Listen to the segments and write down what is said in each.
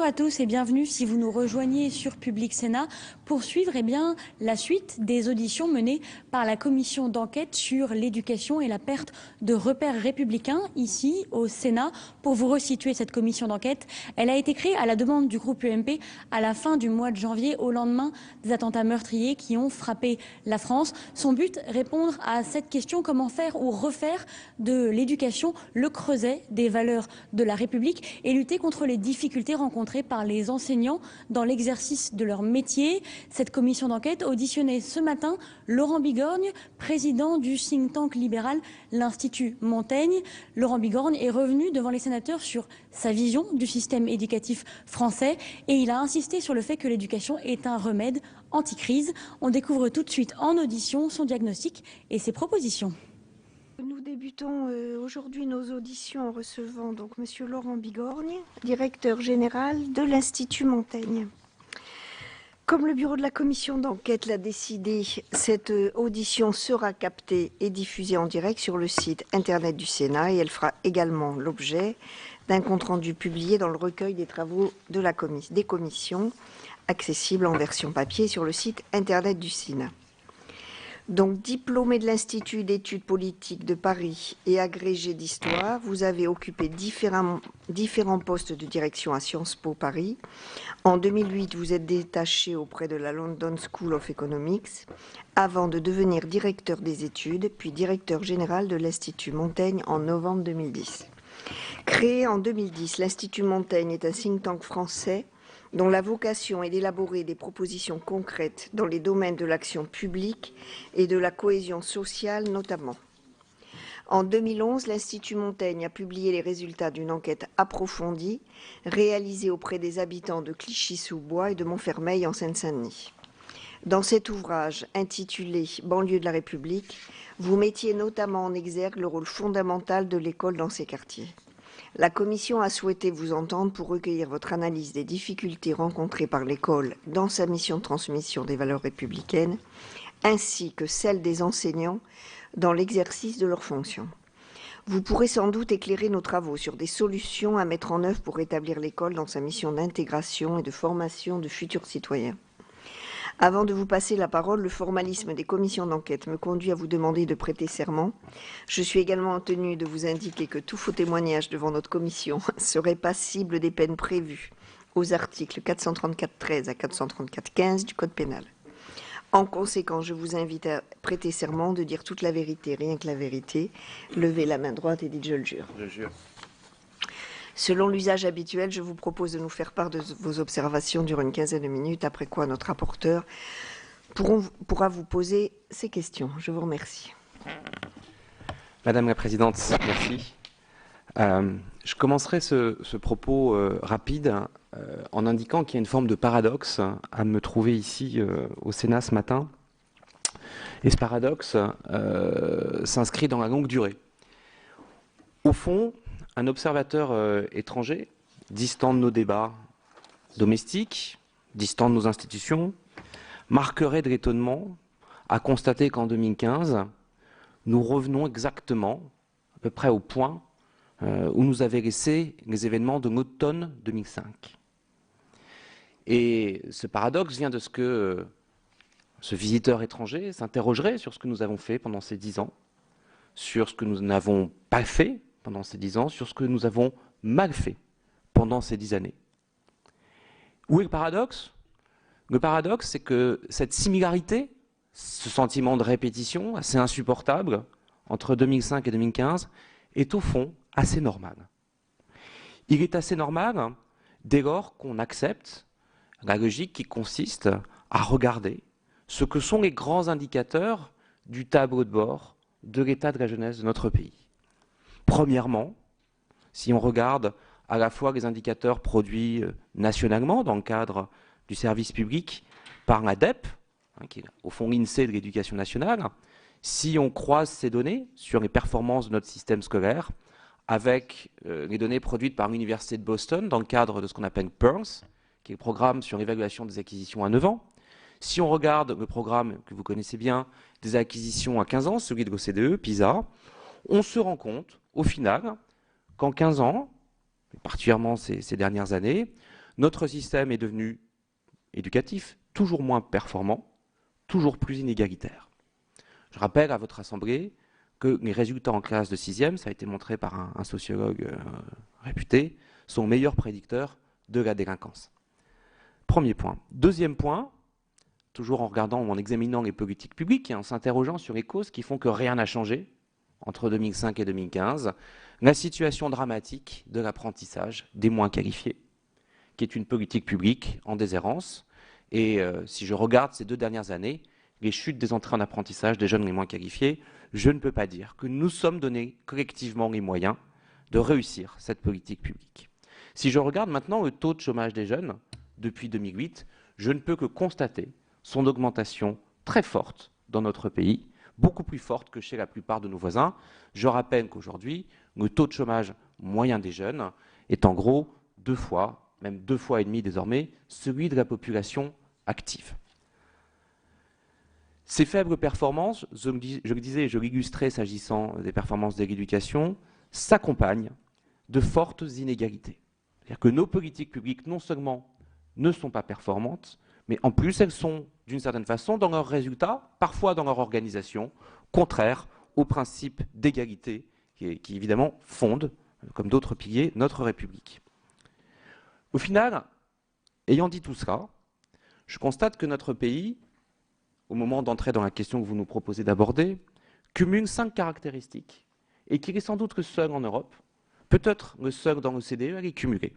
Bonjour à tous et bienvenue si vous nous rejoignez sur Public Sénat pour suivre la suite des auditions menées par la commission d'enquête sur l'éducation et la perte de repères républicains ici au Sénat. Pour vous resituer cette commission d'enquête, elle a été créée à la demande du groupe UMP à la fin du mois de janvier au lendemain des attentats meurtriers qui ont frappé la France. Son but, répondre à cette question: comment faire ou refaire de l'éducation le creuset des valeurs de la République et lutter contre les difficultés rencontrées par les enseignants dans l'exercice de leur métier. Cette commission d'enquête auditionnait ce matin Laurent Bigorgne, président du think tank libéral l'Institut Montaigne. Laurent Bigorgne est revenu devant les sénateurs sur sa vision du système éducatif français et il a insisté sur le fait que l'éducation est un remède anti-crise. On découvre tout de suite en audition son diagnostic et ses propositions. Nous débutons aujourd'hui nos auditions en recevant donc Monsieur Laurent Bigorgne, directeur général de l'Institut Montaigne. Comme le bureau de la commission d'enquête l'a décidé, cette audition sera captée et diffusée en direct sur le site internet du Sénat et elle fera également l'objet d'un compte-rendu publié dans le recueil des travaux de des commissions, accessible en version papier sur le site internet du Sénat. Donc, diplômé de l'Institut d'études politiques de Paris et agrégé d'histoire, vous avez occupé différents postes de direction à Sciences Po Paris. En 2008, vous êtes détaché auprès de la London School of Economics, avant de devenir directeur des études, puis directeur général de l'Institut Montaigne en novembre 2010. Créé en 2010, l'Institut Montaigne est un think tank français dont la vocation est d'élaborer des propositions concrètes dans les domaines de l'action publique et de la cohésion sociale notamment. En 2011, l'Institut Montaigne a publié les résultats d'une enquête approfondie réalisée auprès des habitants de Clichy-sous-Bois et de Montfermeil en Seine-Saint-Denis. Dans cet ouvrage intitulé « Banlieue de la République », vous mettiez notamment en exergue le rôle fondamental de l'école dans ces quartiers. La Commission a souhaité vous entendre pour recueillir votre analyse des difficultés rencontrées par l'école dans sa mission de transmission des valeurs républicaines, ainsi que celle des enseignants dans l'exercice de leurs fonctions. Vous pourrez sans doute éclairer nos travaux sur des solutions à mettre en œuvre pour rétablir l'école dans sa mission d'intégration et de formation de futurs citoyens. Avant de vous passer la parole, le formalisme des commissions d'enquête me conduit à vous demander de prêter serment. Je suis également tenue de vous indiquer que tout faux témoignage devant notre commission serait passible des peines prévues aux articles 434-13 à 434-15 du Code pénal. En conséquence, je vous invite à prêter serment de dire toute la vérité, rien que la vérité. Levez la main droite et dites « je le jure ». Je jure. Selon l'usage habituel, je vous propose de nous faire part de vos observations durant une quinzaine de minutes, après quoi notre rapporteur pourra vous poser ces questions. Je vous remercie. Madame la Présidente, merci. Je commencerai ce propos rapide en indiquant qu'il y a une forme de paradoxe à me trouver ici au Sénat ce matin. Et ce paradoxe s'inscrit dans la longue durée. Au fond, un observateur étranger, distant de nos débats domestiques, distant de nos institutions, marquerait de l'étonnement à constater qu'en 2015, nous revenons exactement, à peu près au point où nous avaient laissé les événements de l'automne 2005. Et ce paradoxe vient de ce que ce visiteur étranger s'interrogerait sur ce que nous avons fait pendant ces 10 ans, sur ce que nous n'avons pas fait pendant ces 10 ans, sur ce que nous avons mal fait pendant ces 10 années. Où est le paradoxe? Le paradoxe, c'est que cette similarité, ce sentiment de répétition assez insupportable entre 2005 et 2015 est au fond assez normal. Il est assez normal dès lors qu'on accepte la logique qui consiste à regarder ce que sont les grands indicateurs du tableau de bord de l'état de la jeunesse de notre pays. Premièrement, si on regarde à la fois les indicateurs produits nationalement dans le cadre du service public par l'ADEP, qui est au fond l'INSEE de l'éducation nationale, si on croise ces données sur les performances de notre système scolaire avec les données produites par l'Université de Boston dans le cadre de ce qu'on appelle PEARLS, qui est le programme sur l'évaluation des acquisitions à 9 ans, si on regarde le programme que vous connaissez bien des acquisitions à 15 ans, celui de l'OCDE, PISA, on se rend compte, au final, qu'en 15 ans, et particulièrement ces dernières années, Notre système est devenu éducatif toujours moins performant, toujours plus inégalitaire. Je rappelle à votre Assemblée que les résultats en classe de 6e, ça a été montré par un sociologue réputé, sont meilleurs prédicteurs de la délinquance. Premier point. Deuxième point, toujours en regardant ou en examinant les politiques publiques et en s'interrogeant sur les causes qui font que rien n'a changé entre 2005 et 2015, la situation dramatique de l'apprentissage des moins qualifiés, qui est une politique publique en déshérence. Et si je regarde ces 2 dernières années, les chutes des entrées en apprentissage des jeunes les moins qualifiés, je ne peux pas dire que nous sommes donnés collectivement les moyens de réussir cette politique publique. Si je regarde maintenant le taux de chômage des jeunes depuis 2008, je ne peux que constater son augmentation très forte dans notre pays, beaucoup plus forte que chez la plupart de nos voisins. Je rappelle qu'aujourd'hui, le taux de chômage moyen des jeunes est en gros 2 fois, même 2 fois et demi désormais, celui de la population active. Ces faibles performances, je le disais et je l'illustrais s'agissant des performances de l'éducation, s'accompagnent de fortes inégalités. C'est-à-dire que nos politiques publiques, non seulement ne sont pas performantes, mais en plus elles sont, d'une certaine façon, dans leurs résultats, parfois dans leur organisation, contraires aux principes d'égalité qui évidemment fondent, comme d'autres piliers, notre République. Au final, ayant dit tout cela, je constate que notre pays, au moment d'entrer dans la question que vous nous proposez d'aborder, cumule 5 caractéristiques et qu'il est sans doute le seul en Europe, peut-être le seul dans l'OCDE à les cumuler.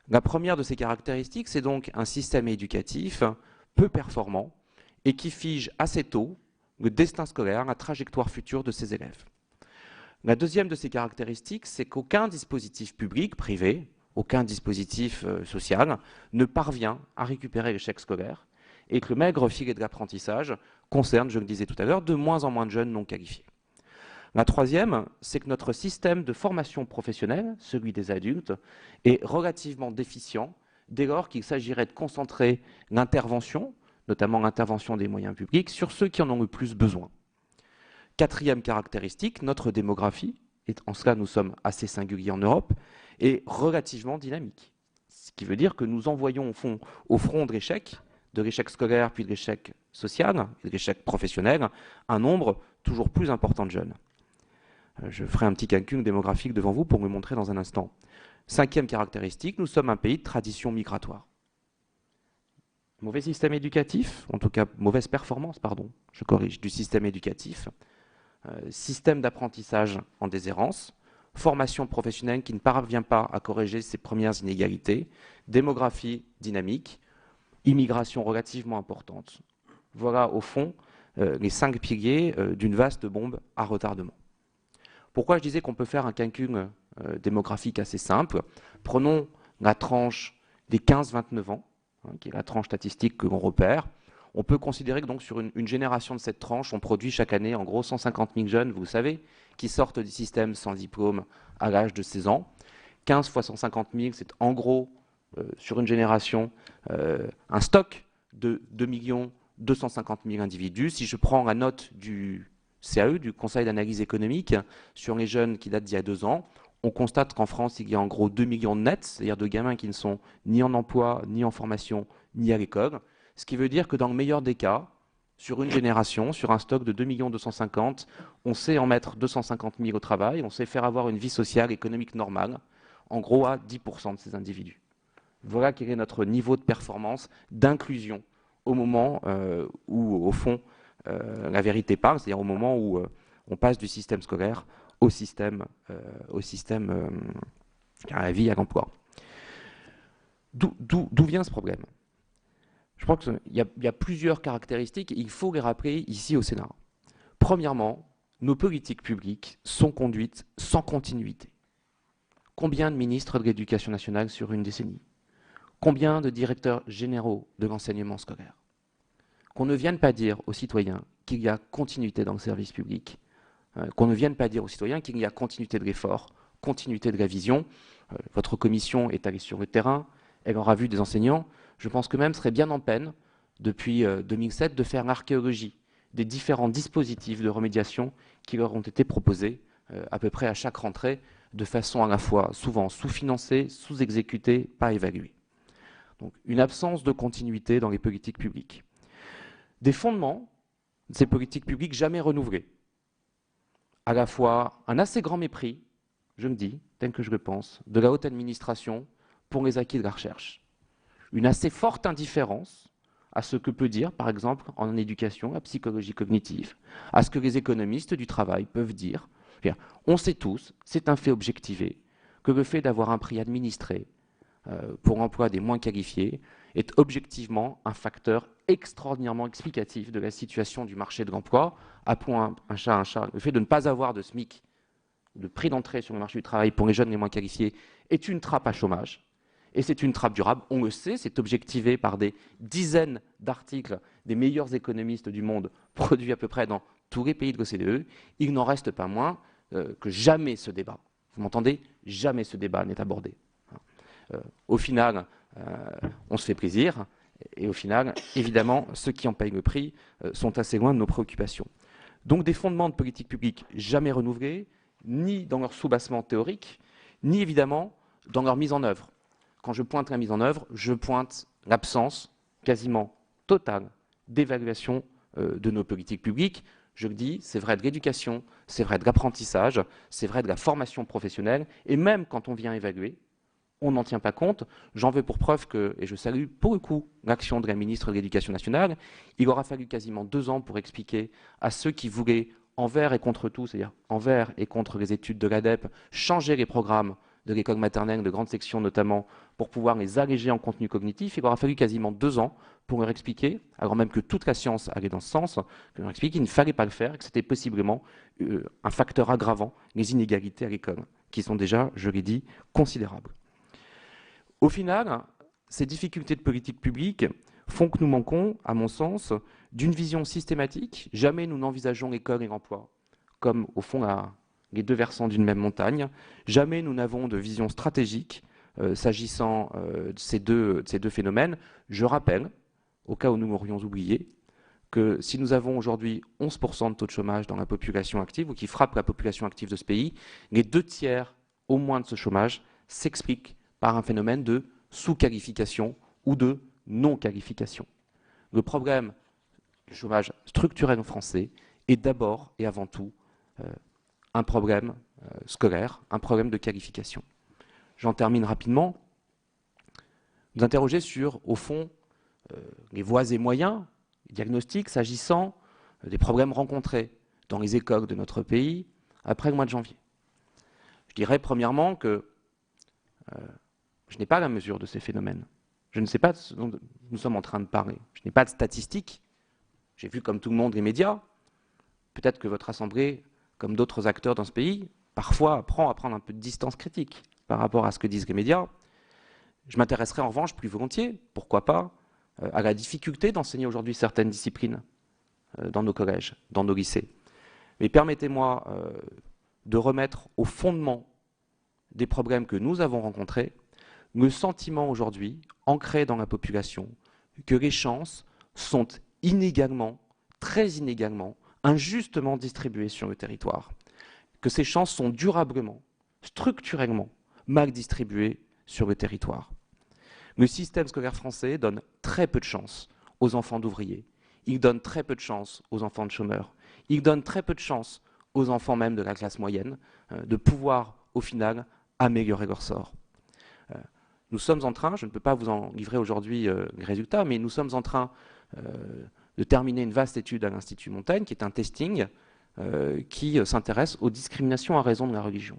La première de ces caractéristiques, c'est donc un système éducatif peu performant et qui fige assez tôt le destin scolaire, la trajectoire future de ses élèves. La deuxième de ces caractéristiques, c'est qu'aucun dispositif public, privé, aucun dispositif social ne parvient à récupérer l'échec scolaire et que le maigre filet de l'apprentissage concerne, je le disais tout à l'heure, de moins en moins de jeunes non qualifiés. La troisième, c'est que notre système de formation professionnelle, celui des adultes, est relativement déficient dès lors qu'il s'agirait de concentrer l'intervention, notamment l'intervention des moyens publics, sur ceux qui en ont le plus besoin. Quatrième caractéristique, notre démographie, et en cela nous sommes assez singuliers en Europe, est relativement dynamique. Ce qui veut dire que nous envoyons au front de l'échec scolaire puis de l'échec social, et de l'échec professionnel, un nombre toujours plus important de jeunes. Je ferai un petit calcul démographique devant vous pour me montrer dans un instant. Cinquième caractéristique, nous sommes un pays de tradition migratoire. Mauvais système éducatif, en tout cas mauvaise performance, pardon, je corrige, du système éducatif, système d'apprentissage en déshérence, formation professionnelle qui ne parvient pas à corriger ses premières inégalités, démographie dynamique, immigration relativement importante. Voilà au fond les 5 piliers d'une vaste bombe à retardement. Pourquoi je disais qu'on peut faire un calcul démographique assez simple? Prenons la tranche des 15-29 ans, qui est la tranche statistique que l'on repère. On peut considérer que donc sur une génération de cette tranche, on produit chaque année en gros 150 000 jeunes, vous le savez, qui sortent du système sans diplôme à l'âge de 16 ans. 15 fois 150 000, c'est en gros, sur une génération, un stock de 2 250 000 individus. Si je prends la note du CAE, du Conseil d'analyse économique, sur les jeunes qui datent d'il y a 2 ans, on constate qu'en France, il y a en gros 2 millions de nets, c'est-à-dire de gamins qui ne sont ni en emploi, ni en formation, ni à l'école. Ce qui veut dire que dans le meilleur des cas, sur une génération, sur un stock de 2 250 000, on sait en mettre 250 000 au travail, on sait faire avoir une vie sociale, économique normale, en gros à 10% de ces individus. Voilà quel est notre niveau de performance, d'inclusion, au moment où, au fond, la vérité parle, c'est-à-dire au moment où on passe du système scolaire au système à la vie, à l'emploi. D'où vient ce problème? Je crois qu'il y a plusieurs caractéristiques et il faut les rappeler ici au Sénat. Premièrement, nos politiques publiques sont conduites sans continuité. Combien de ministres de l'Éducation nationale sur une décennie? Combien de directeurs généraux de l'enseignement scolaire? Qu'on ne vienne pas dire aux citoyens qu'il y a continuité dans le service public, qu'on ne vienne pas dire aux citoyens qu'il y a continuité de l'effort, continuité de la vision. Votre commission est allée sur le terrain, elle aura vu des enseignants. Je pense que même serait bien en peine, depuis 2007, de faire l'archéologie des différents dispositifs de remédiation qui leur ont été proposés à peu près à chaque rentrée, de façon à la fois souvent sous-financée, sous-exécutée, pas évaluée. Donc une absence de continuité dans les politiques publiques. Des fondements de ces politiques publiques jamais renouvelés. À la fois un assez grand mépris, je me dis, tel que je le pense, de la haute administration pour les acquis de la recherche. Une assez forte indifférence à ce que peut dire, par exemple, en éducation, la psychologie cognitive, à ce que les économistes du travail peuvent dire. On sait tous, c'est un fait objectivé, que le fait d'avoir un prix administré pour l'emploi des moins qualifiés est objectivement un facteur extraordinairement explicatif de la situation du marché de l'emploi. Appelons un chat un chat. Le fait de ne pas avoir de SMIC, de prix d'entrée sur le marché du travail pour les jeunes les moins qualifiés, est une trappe à chômage. Et c'est une trappe durable. On le sait, c'est objectivé par des dizaines d'articles des meilleurs économistes du monde, produits à peu près dans tous les pays de l'OCDE. Il n'en reste pas moins que jamais ce débat, vous m'entendez, jamais ce débat n'est abordé. Au final, on se fait plaisir, et au final, évidemment, ceux qui en payent le prix sont assez loin de nos préoccupations. Donc des fondements de politique publique jamais renouvelés, ni dans leur soubassement théorique, ni évidemment dans leur mise en œuvre. Quand je pointe la mise en œuvre, je pointe l'absence quasiment totale d'évaluation de nos politiques publiques. Je le dis, c'est vrai de l'éducation, c'est vrai de l'apprentissage, c'est vrai de la formation professionnelle, et même quand on vient évaluer, on n'en tient pas compte. J'en veux pour preuve que, et je salue pour le coup l'action de la ministre de l'Éducation nationale, il aura fallu quasiment 2 ans pour expliquer à ceux qui voulaient, envers et contre tout, c'est-à-dire envers et contre les études de l'ADEPE, changer les programmes de l'école maternelle, de grande section notamment, pour pouvoir les alléger en contenu cognitif. Il aura fallu quasiment 2 ans pour leur expliquer, alors même que toute la science allait dans ce sens, que leur expliquer qu'il ne fallait pas le faire, que c'était possiblement un facteur aggravant les inégalités à l'école, qui sont déjà, je l'ai dit, considérables. Au final, ces difficultés de politique publique font que nous manquons, à mon sens, d'une vision systématique. Jamais nous n'envisageons l'école et l'emploi comme, au fond, les 2 versants d'une même montagne. Jamais nous n'avons de vision stratégique s'agissant de ces deux phénomènes. Je rappelle, au cas où nous m'aurions oublié, que si nous avons aujourd'hui 11% de taux de chômage dans la population active, ou qui frappe la population active de ce pays, les 2/3 au moins de ce chômage s'expliquent par un phénomène de sous-qualification ou de non-qualification. Le problème du chômage structurel français est d'abord et avant tout un problème scolaire, un problème de qualification. J'en termine rapidement. Vous interrogez sur, au fond, les voies et moyens diagnostiques s'agissant des problèmes rencontrés dans les écoles de notre pays après le mois de janvier. Je dirais premièrement que je n'ai pas la mesure de ces phénomènes. Je ne sais pas de ce dont nous sommes en train de parler. Je n'ai pas de statistiques. J'ai vu comme tout le monde les médias. Peut-être que votre Assemblée, comme d'autres acteurs dans ce pays, parfois apprend à prendre un peu de distance critique par rapport à ce que disent les médias. Je m'intéresserai en revanche plus volontiers, pourquoi pas, à la difficulté d'enseigner aujourd'hui certaines disciplines dans nos collèges, dans nos lycées. Mais permettez-moi de remettre au fondement des problèmes que nous avons rencontrés le sentiment aujourd'hui, ancré dans la population, que les chances sont inégalement, très inégalement, injustement distribuées sur le territoire, que ces chances sont durablement, structurellement, mal distribuées sur le territoire. Le système scolaire français donne très peu de chance aux enfants d'ouvriers, il donne très peu de chance aux enfants de chômeurs, il donne très peu de chance aux enfants même de la classe moyenne de pouvoir, au final, améliorer leur sort. Nous sommes en train, je ne peux pas vous en livrer aujourd'hui les résultats, mais nous sommes en train de terminer une vaste étude à l'Institut Montaigne, qui est un testing qui s'intéresse aux discriminations à raison de la religion.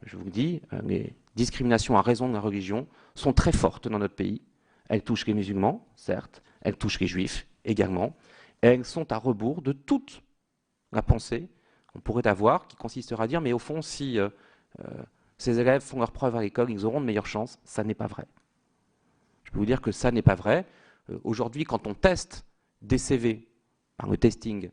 Je vous le dis, les discriminations à raison de la religion sont très fortes dans notre pays. Elles touchent les musulmans, certes, elles touchent les juifs également, et elles sont à rebours de toute la pensée qu'on pourrait avoir, qui consistera à dire, mais au fond, si ces élèves font leurs preuves à l'école, ils auront de meilleures chances. Ça n'est pas vrai. Je peux vous dire que ça n'est pas vrai. Aujourd'hui, quand on teste des CV par le testing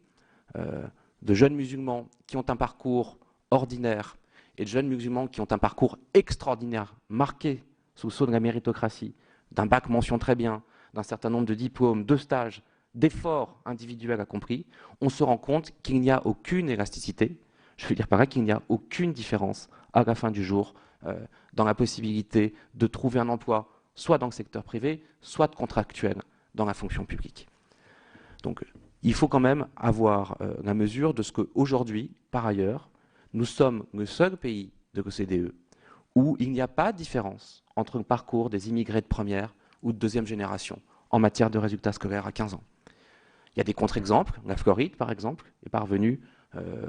de jeunes musulmans qui ont un parcours ordinaire et de jeunes musulmans qui ont un parcours extraordinaire, marqué sous le sceau de la méritocratie, d'un bac mention très bien, d'un certain nombre de diplômes, de stages, d'efforts individuels accomplis, on se rend compte qu'il n'y a aucune élasticité. Je veux dire par là qu'il n'y a aucune différence à la fin du jour dans la possibilité de trouver un emploi soit dans le secteur privé, soit de contractuels dans la fonction publique. Donc, il faut quand même avoir la mesure de ce qu'aujourd'hui, par ailleurs, nous sommes le seul pays de l'OCDE où il n'y a pas de différence entre le parcours des immigrés de première ou de deuxième génération en matière de résultats scolaires à 15 ans. Il y a des contre-exemples. La Floride, par exemple, est parvenue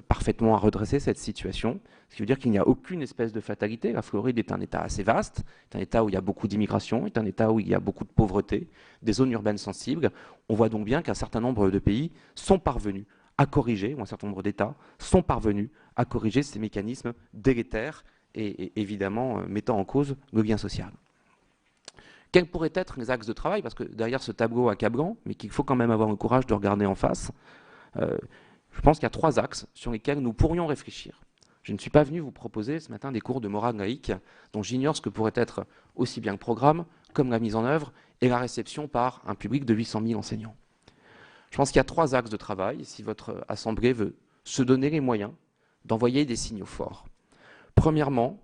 parfaitement à redresser cette situation, ce qui veut dire qu'il n'y a aucune espèce de fatalité. La Floride est un État assez vaste, est un État où il y a beaucoup d'immigration, est un État où il y a beaucoup de pauvreté, des zones urbaines sensibles. On voit donc bien qu'un certain nombre de pays sont parvenus à corriger, ou un certain nombre d'États sont parvenus à corriger ces mécanismes délétères et évidemment mettant en cause le lien social. Quels pourraient être les axes de travail? Parce que derrière ce tableau accablant, mais qu'il faut quand même avoir le courage de regarder en face, je pense qu'il y a 3 axes sur lesquels nous pourrions réfléchir. Je ne suis pas venu vous proposer ce matin des cours de morale laïque dont j'ignore ce que pourrait être aussi bien le programme comme la mise en œuvre et la réception par un public de 800 000 enseignants. Je pense qu'il y a 3 axes de travail si votre Assemblée veut se donner les moyens d'envoyer des signaux forts. Premièrement,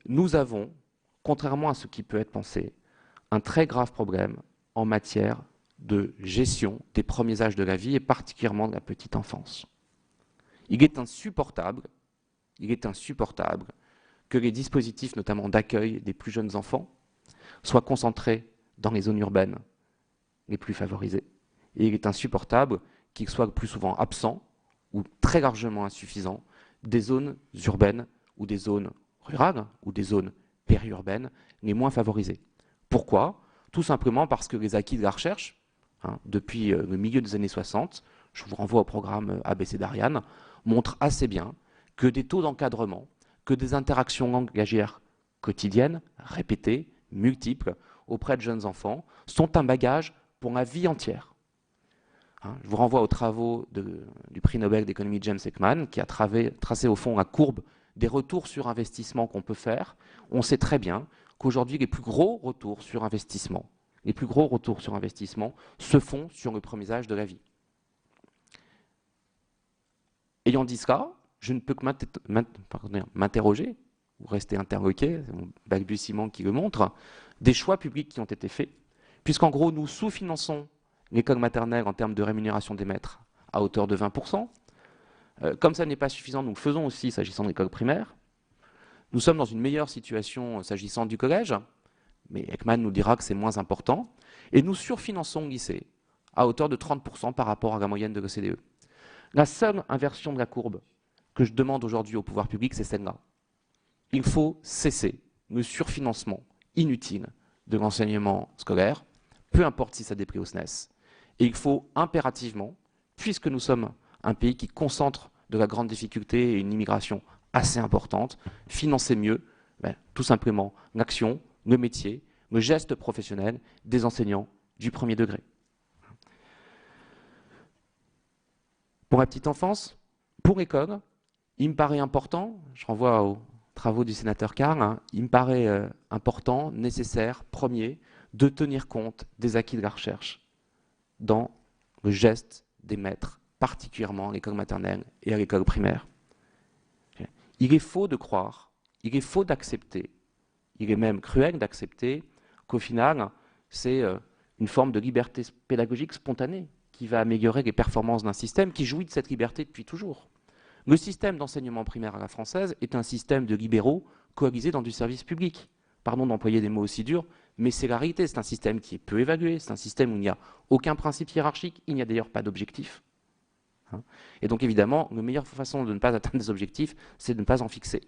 nous avons, contrairement à ce qui peut être pensé, un très grave problème en matière de gestion des premiers âges de la vie et particulièrement de la petite enfance. Il est insupportable que les dispositifs, notamment d'accueil des plus jeunes enfants, soient concentrés dans les zones urbaines les plus favorisées. Et il est insupportable qu'ils soient le plus souvent absents ou très largement insuffisants des zones urbaines ou des zones rurales ou des zones périurbaines les moins favorisées. Pourquoi? Tout simplement parce que les acquis de la recherche, depuis le milieu des années 60, je vous renvoie au programme ABC d'Ariane, montrent assez bien que des taux d'encadrement, que des interactions langagières quotidiennes, répétées, multiples, auprès de jeunes enfants, sont un bagage pour la vie entière. Je vous renvoie aux travaux du prix Nobel d'économie James Heckman, qui a tracé au fond la courbe des retours sur investissement qu'on peut faire. On sait très bien qu'aujourd'hui, les plus gros retours sur investissement se font sur le premier âge de la vie. Ayant dit cela, je ne peux que m'interroger, ou rester interloqué, c'est mon balbutiement qui le montre, des choix publics qui ont été faits, puisqu'en gros, nous sous-finançons l'école maternelle en termes de rémunération des maîtres à hauteur de 20%. Comme ça n'est pas suffisant, nous le faisons aussi s'agissant de l'école primaire. Nous sommes dans une meilleure situation s'agissant du collège, mais Heckman nous dira que c'est moins important. Et nous surfinançons le lycée à hauteur de 30% par rapport à la moyenne de l'OCDE. La seule inversion de la courbe que je demande aujourd'hui au pouvoir public, c'est celle-là. Il faut cesser le surfinancement inutile de l'enseignement scolaire, peu importe si ça déplaît au SNES. Et il faut impérativement, puisque nous sommes un pays qui concentre de la grande difficulté et une immigration assez importante, financer mieux, tout simplement, l'action, le métier, le geste professionnel des enseignants du premier degré. Pour la petite enfance, pour l'école, il me paraît important, je renvoie aux travaux du sénateur Carl, il me paraît important, nécessaire, premier, de tenir compte des acquis de la recherche dans le geste des maîtres, particulièrement à l'école maternelle et à l'école primaire. Il est faux de croire, il est faux d'accepter, il est même cruel d'accepter qu'au final, c'est une forme de liberté pédagogique spontanée qui va améliorer les performances d'un système qui jouit de cette liberté depuis toujours. Le système d'enseignement primaire à la française est un système de libéraux coalisés dans du service public. Pardon d'employer des mots aussi durs, mais c'est la réalité. C'est un système qui est peu évalué, c'est un système où il n'y a aucun principe hiérarchique, il n'y a d'ailleurs pas d'objectif. Et donc évidemment, la meilleure façon de ne pas atteindre des objectifs, c'est de ne pas en fixer.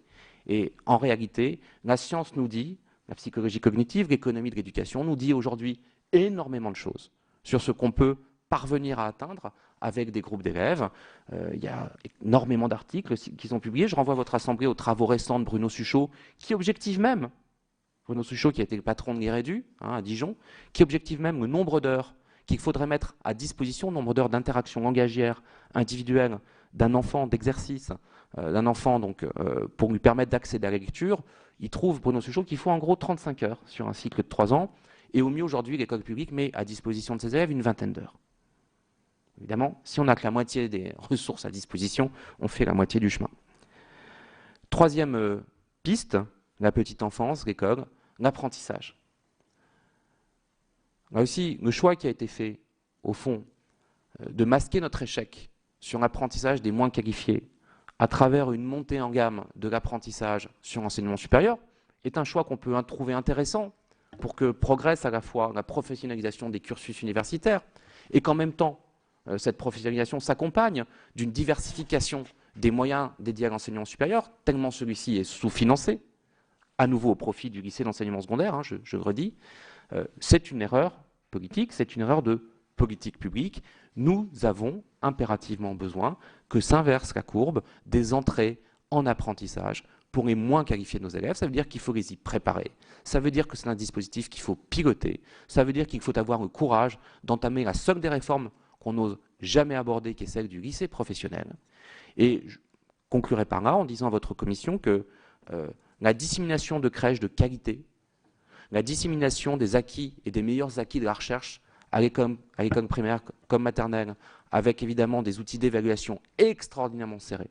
Et en réalité, la science nous dit, la psychologie cognitive, l'économie de l'éducation nous dit aujourd'hui énormément de choses sur ce qu'on peut parvenir à atteindre avec des groupes d'élèves. Il y a énormément d'articles qui sont publiés. Je renvoie votre assemblée aux travaux récents de Bruno Suchot, qui objective même, Bruno Suchot qui a été le patron de l'IREDU à Dijon, qui objective même le nombre d'heures qu'il faudrait mettre à disposition, le nombre d'heures d'interaction langagière individuelle d'un enfant, d'exercice, d'un enfant donc, pour lui permettre d'accéder à la lecture. Il trouve, Bruno Suchot, qu'il faut en gros 35 heures sur un cycle de 3 ans. Et au mieux, aujourd'hui, l'école publique met à disposition de ses élèves une vingtaine d'heures. Évidemment, si on n'a que la moitié des ressources à disposition, on fait la moitié du chemin. Troisième piste, la petite enfance, l'école, l'apprentissage. Là aussi, le choix qui a été fait, au fond, de masquer notre échec sur l'apprentissage des moins qualifiés à travers une montée en gamme de l'apprentissage sur l'enseignement supérieur est un choix qu'on peut trouver intéressant pour que progresse à la fois la professionnalisation des cursus universitaires et qu'en même temps, cette professionnalisation s'accompagne d'une diversification des moyens dédiés à l'enseignement supérieur, tellement celui-ci est sous-financé, à nouveau au profit du lycée d'enseignement secondaire, hein, je le redis. C'est une erreur politique, c'est une erreur de politique publique. Nous avons impérativement besoin que s'inverse la courbe des entrées en apprentissage pour les moins qualifiés de nos élèves. Ça veut dire qu'il faut les y préparer. Ça veut dire que c'est un dispositif qu'il faut piloter. Ça veut dire qu'il faut avoir le courage d'entamer la seule des réformes qu'on n'ose jamais aborder, qui est celle du lycée professionnel. Et je conclurai par là en disant à votre commission que la dissémination de crèches de qualité, la dissémination des acquis et des meilleurs acquis de la recherche à l'école primaire comme maternelle, avec évidemment des outils d'évaluation extraordinairement serrés,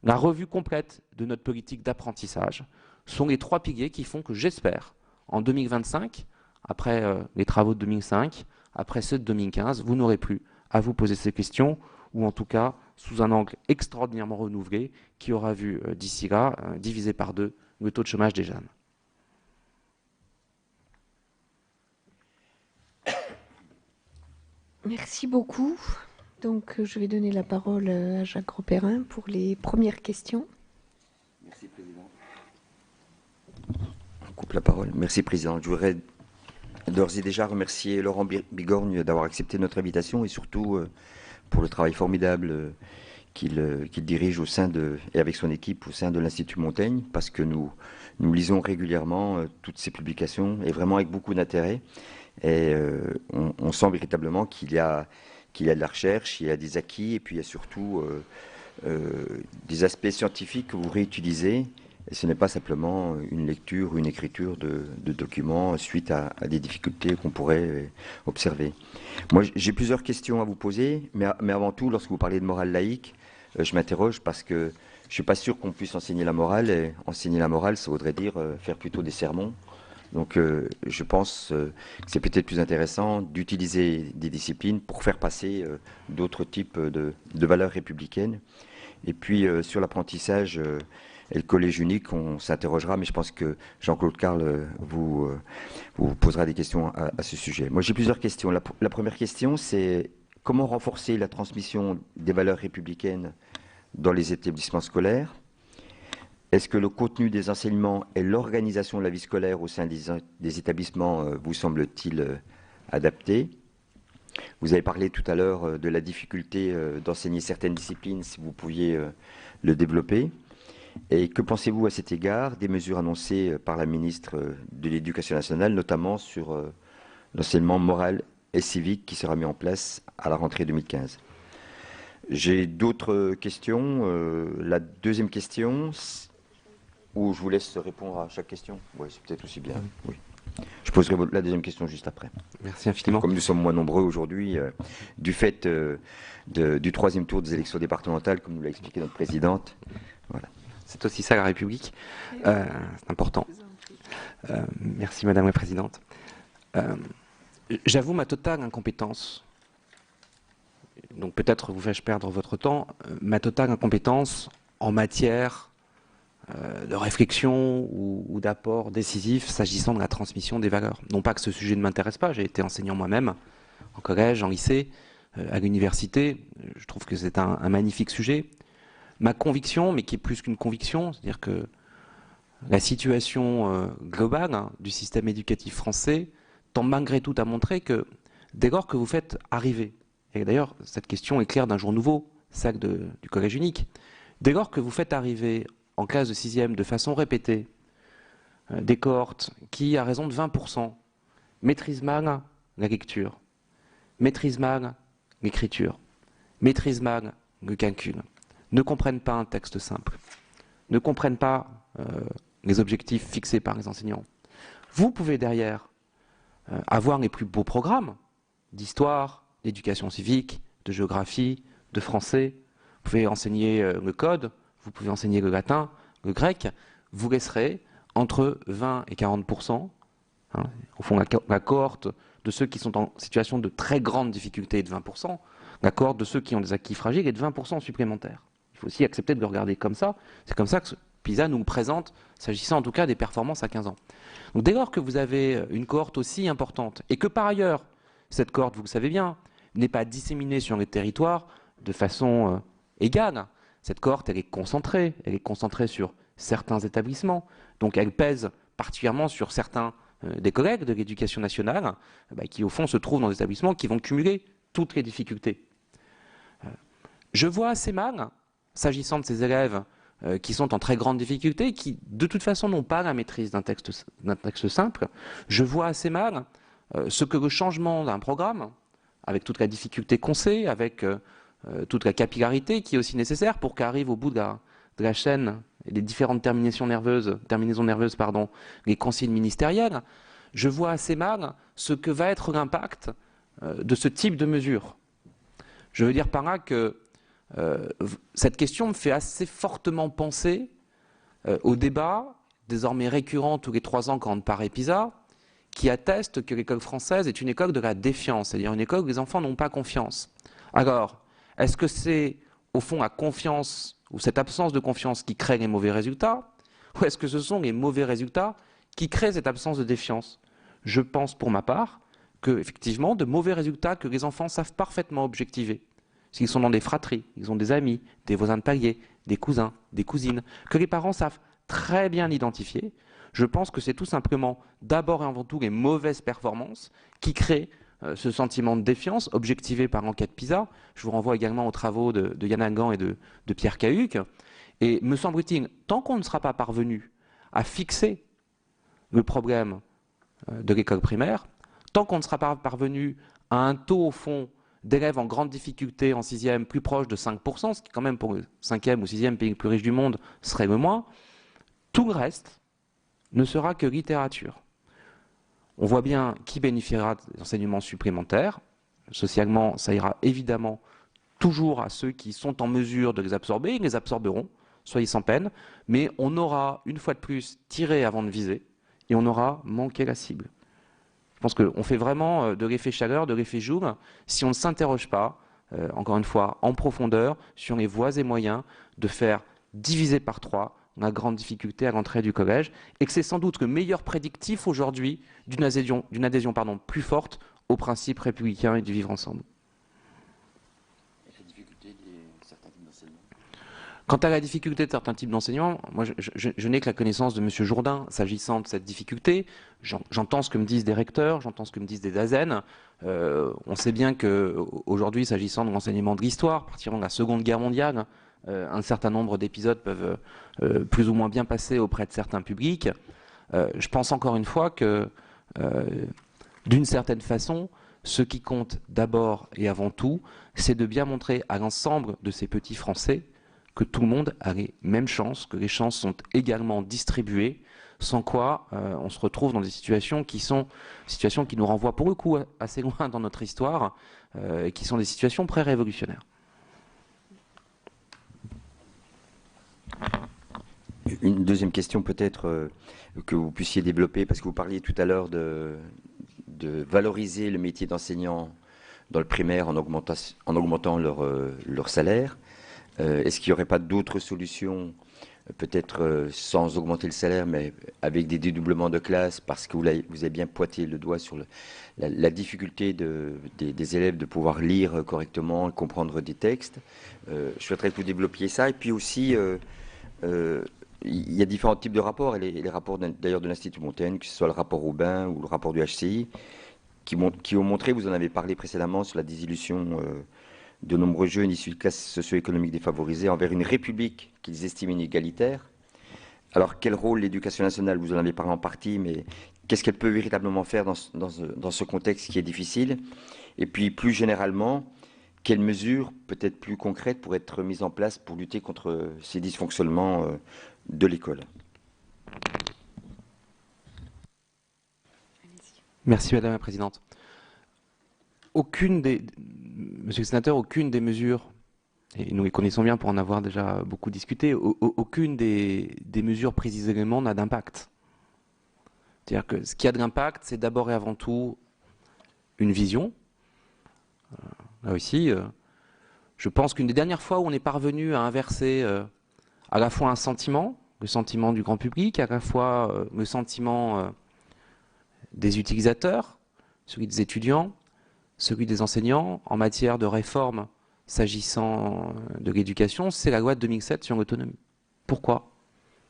la revue complète de notre politique d'apprentissage sont les 3 piliers qui font que j'espère, en 2025, après les travaux de 2005, après ceux de 2015, vous n'aurez plus à vous poser ces questions, ou en tout cas sous un angle extraordinairement renouvelé qui aura vu d'ici là diviser par 2 le taux de chômage des jeunes. Merci beaucoup. Donc, je vais donner la parole à Jacques Grosperrin pour les premières questions. Merci, Président. On coupe la parole. Merci, Président. Je voudrais d'ores et déjà remercier Laurent Bigorgne d'avoir accepté notre invitation et surtout pour le travail formidable qu'il dirige au sein et avec son équipe au sein de l'Institut Montaigne, parce que nous lisons régulièrement toutes ces publications et vraiment avec beaucoup d'intérêt. Et on sent véritablement qu'il y a de la recherche, il y a des acquis, et puis il y a surtout des aspects scientifiques que vous réutilisez. Et ce n'est pas simplement une lecture ou une écriture de documents suite à des difficultés qu'on pourrait observer. Moi, j'ai plusieurs questions à vous poser, mais avant tout, lorsque vous parlez de morale laïque, je m'interroge parce que je ne suis pas sûr qu'on puisse enseigner la morale, et enseigner la morale, ça voudrait dire faire plutôt des sermons. Donc je pense que c'est peut-être plus intéressant d'utiliser des disciplines pour faire passer d'autres types de valeurs républicaines. Et puis sur l'apprentissage et le collège unique, on s'interrogera, mais je pense que Jean-Claude Carle vous posera des questions à ce sujet. Moi j'ai plusieurs questions. La première question, c'est comment renforcer la transmission des valeurs républicaines dans les établissements scolaires? Est-ce que le contenu des enseignements et l'organisation de la vie scolaire au sein des établissements vous semble-t-il adaptés? Vous avez parlé tout à l'heure de la difficulté d'enseigner certaines disciplines, si vous pouviez le développer. Et que pensez-vous à cet égard des mesures annoncées par la ministre de l'Éducation nationale, notamment sur l'enseignement moral et civique qui sera mis en place à la rentrée 2015? J'ai d'autres questions. La deuxième question, ou je vous laisse répondre à chaque question? Oui, c'est peut-être aussi bien. Oui. Je poserai la deuxième question juste après. Merci infiniment. Comme nous sommes moins nombreux aujourd'hui, du fait du troisième tour des élections départementales, comme nous l'a expliqué notre présidente. Voilà. C'est aussi ça la République. C'est important. Merci Madame la Présidente. J'avoue ma totale incompétence. Donc peut-être vous fais-je perdre votre temps. Ma totale incompétence en matière de réflexion ou d'apport décisif s'agissant de la transmission des valeurs. Non pas que ce sujet ne m'intéresse pas, j'ai été enseignant moi-même, en collège, en lycée, à l'université. Je trouve que c'est un magnifique sujet. Ma conviction, mais qui est plus qu'une conviction, c'est-à-dire que la situation globale du système éducatif français tend malgré tout à montrer que dès lors que vous faites arriver, et d'ailleurs cette question est claire d'un jour nouveau, celle du collège unique, dès lors que vous faites arriver en classe de 6e de façon répétée des cohortes qui, à raison de 20%, maîtrisent mal la lecture, maîtrisent mal l'écriture, maîtrisent mal le calcul, ne comprennent pas un texte simple, ne comprennent pas les objectifs fixés par les enseignants. Vous pouvez derrière avoir les plus beaux programmes d'histoire, d'éducation civique, de géographie, de français. Vous pouvez enseigner le code, vous pouvez enseigner le latin, le grec. Vous laisserez entre 20 et 40% hein. Au fond, la cohorte de ceux qui sont en situation de très grande difficulté est de 20%, la cohorte de ceux qui ont des acquis fragiles est de 20% supplémentaires. Il faut aussi accepter de le regarder comme ça. C'est comme ça que PISA nous le présente, s'agissant en tout cas des performances à 15 ans. Donc dès lors que vous avez une cohorte aussi importante, et que par ailleurs, cette cohorte, vous le savez bien, n'est pas disséminée sur les territoires de façon égale. Cette cohorte, elle est concentrée sur certains établissements, donc elle pèse particulièrement sur certains des collègues de l'éducation nationale, qui au fond se trouvent dans des établissements qui vont cumuler toutes les difficultés. Je vois assez mal, s'agissant de ces élèves qui sont en très grande difficulté, qui de toute façon n'ont pas la maîtrise d'un texte simple, je vois assez mal ce que le changement d'un programme, avec toute la difficulté qu'on sait, avec toute la capillarité qui est aussi nécessaire pour qu'arrive au bout de la chaîne et des différentes terminaisons nerveuses, les consignes ministérielles, je vois assez mal ce que va être l'impact de ce type de mesure. Je veux dire par là que cette question me fait assez fortement penser au débat, désormais récurrent tous les 3 ans quand on paraît PISA, qui atteste que l'école française est une école de la défiance, c'est-à-dire une école où les enfants n'ont pas confiance. Alors, est-ce que c'est au fond la confiance ou cette absence de confiance qui crée les mauvais résultats, ou est-ce que ce sont les mauvais résultats qui créent cette absence de défiance? Je pense pour ma part que, effectivement, de mauvais résultats que les enfants savent parfaitement objectiver. S'ils sont dans des fratries, ils ont des amis, des voisins de palier, des cousins, des cousines, que les parents savent très bien identifier. Je pense que c'est tout simplement d'abord et avant tout les mauvaises performances qui créent ce sentiment de défiance objectivé par l'enquête PISA. Je vous renvoie également aux travaux de Yann Algan et de Pierre Cahuc. Et me semble-t-il, tant qu'on ne sera pas parvenu à fixer le problème de l'école primaire, tant qu'on ne sera pas parvenu à un taux, au fond, d'élèves en grande difficulté en 6e plus proche de 5%, ce qui quand même pour le 5e ou 6e pays le plus riche du monde serait le moins, tout le reste ne sera que littérature. On voit bien qui bénéficiera d'enseignements supplémentaires. Socialement, ça ira évidemment toujours à ceux qui sont en mesure de les absorber. Ils les absorberont, soyez sans peine. Mais on aura, une fois de plus, tiré avant de viser et on aura manqué la cible. Je pense qu'on fait vraiment de l'effet chaleur, de l'effet joule, si on ne s'interroge pas, encore une fois, en profondeur, sur les voies et moyens de faire diviser par 3 la grande difficulté à l'entrée du collège, et que c'est sans doute le meilleur prédictif aujourd'hui d'une adhésion, plus forte aux principes républicains et du vivre ensemble. Quant à la difficulté de certains types d'enseignements, moi je n'ai que la connaissance de M. Jourdain s'agissant de cette difficulté. J'entends ce que me disent des recteurs, j'entends ce que me disent des DAZEN. On sait bien qu'aujourd'hui, s'agissant de l'enseignement de l'histoire, particulièrement de la Seconde Guerre mondiale, un certain nombre d'épisodes peuvent plus ou moins bien passer auprès de certains publics. Je pense encore une fois que, d'une certaine façon, ce qui compte d'abord et avant tout, c'est de bien montrer à l'ensemble de ces petits Français que tout le monde a les mêmes chances, que les chances sont également distribuées, sans quoi on se retrouve dans des situations qui nous renvoient pour le coup assez loin dans notre histoire, et qui sont des situations pré-révolutionnaires. Une deuxième question peut-être que vous puissiez développer, parce que vous parliez tout à l'heure de valoriser le métier d'enseignant dans le primaire en augmentant leur salaire. Est-ce qu'il n'y aurait pas d'autres solutions, peut-être sans augmenter le salaire, mais avec des dédoublements de classe, parce que vous avez bien pointé le doigt sur la difficulté des élèves de pouvoir lire correctement, comprendre des textes. Je souhaiterais que vous développiez ça. Et puis aussi, il y a différents types de rapports, et les rapports d'ailleurs de l'Institut Montaigne, que ce soit le rapport Aubin ou le rapport du HCI, qui ont montré, vous en avez parlé précédemment, sur la désillusion de nombreux jeunes issus de classes socio-économiques défavorisées envers une république qu'ils estiment inégalitaire. Alors, quel rôle l'éducation nationale, vous en avez parlé en partie, mais qu'est-ce qu'elle peut véritablement faire dans ce contexte qui est difficile? Et puis, plus généralement, quelles mesures, peut-être plus concrètes, pourraient être mises en place pour lutter contre ces dysfonctionnements de l'école? Merci Madame la Présidente. Monsieur le Sénateur, aucune des mesures, et nous les connaissons bien pour en avoir déjà beaucoup discuté, aucune des mesures prises isolément n'a d'impact. C'est-à-dire que ce qui a de l'impact, c'est d'abord et avant tout une vision. Là aussi, je pense qu'une des dernières fois où on est parvenu à inverser à la fois un sentiment, le sentiment du grand public, à la fois le sentiment des utilisateurs, celui des étudiants, celui des enseignants, en matière de réforme s'agissant de l'éducation, c'est la loi de 2007 sur l'autonomie. Pourquoi?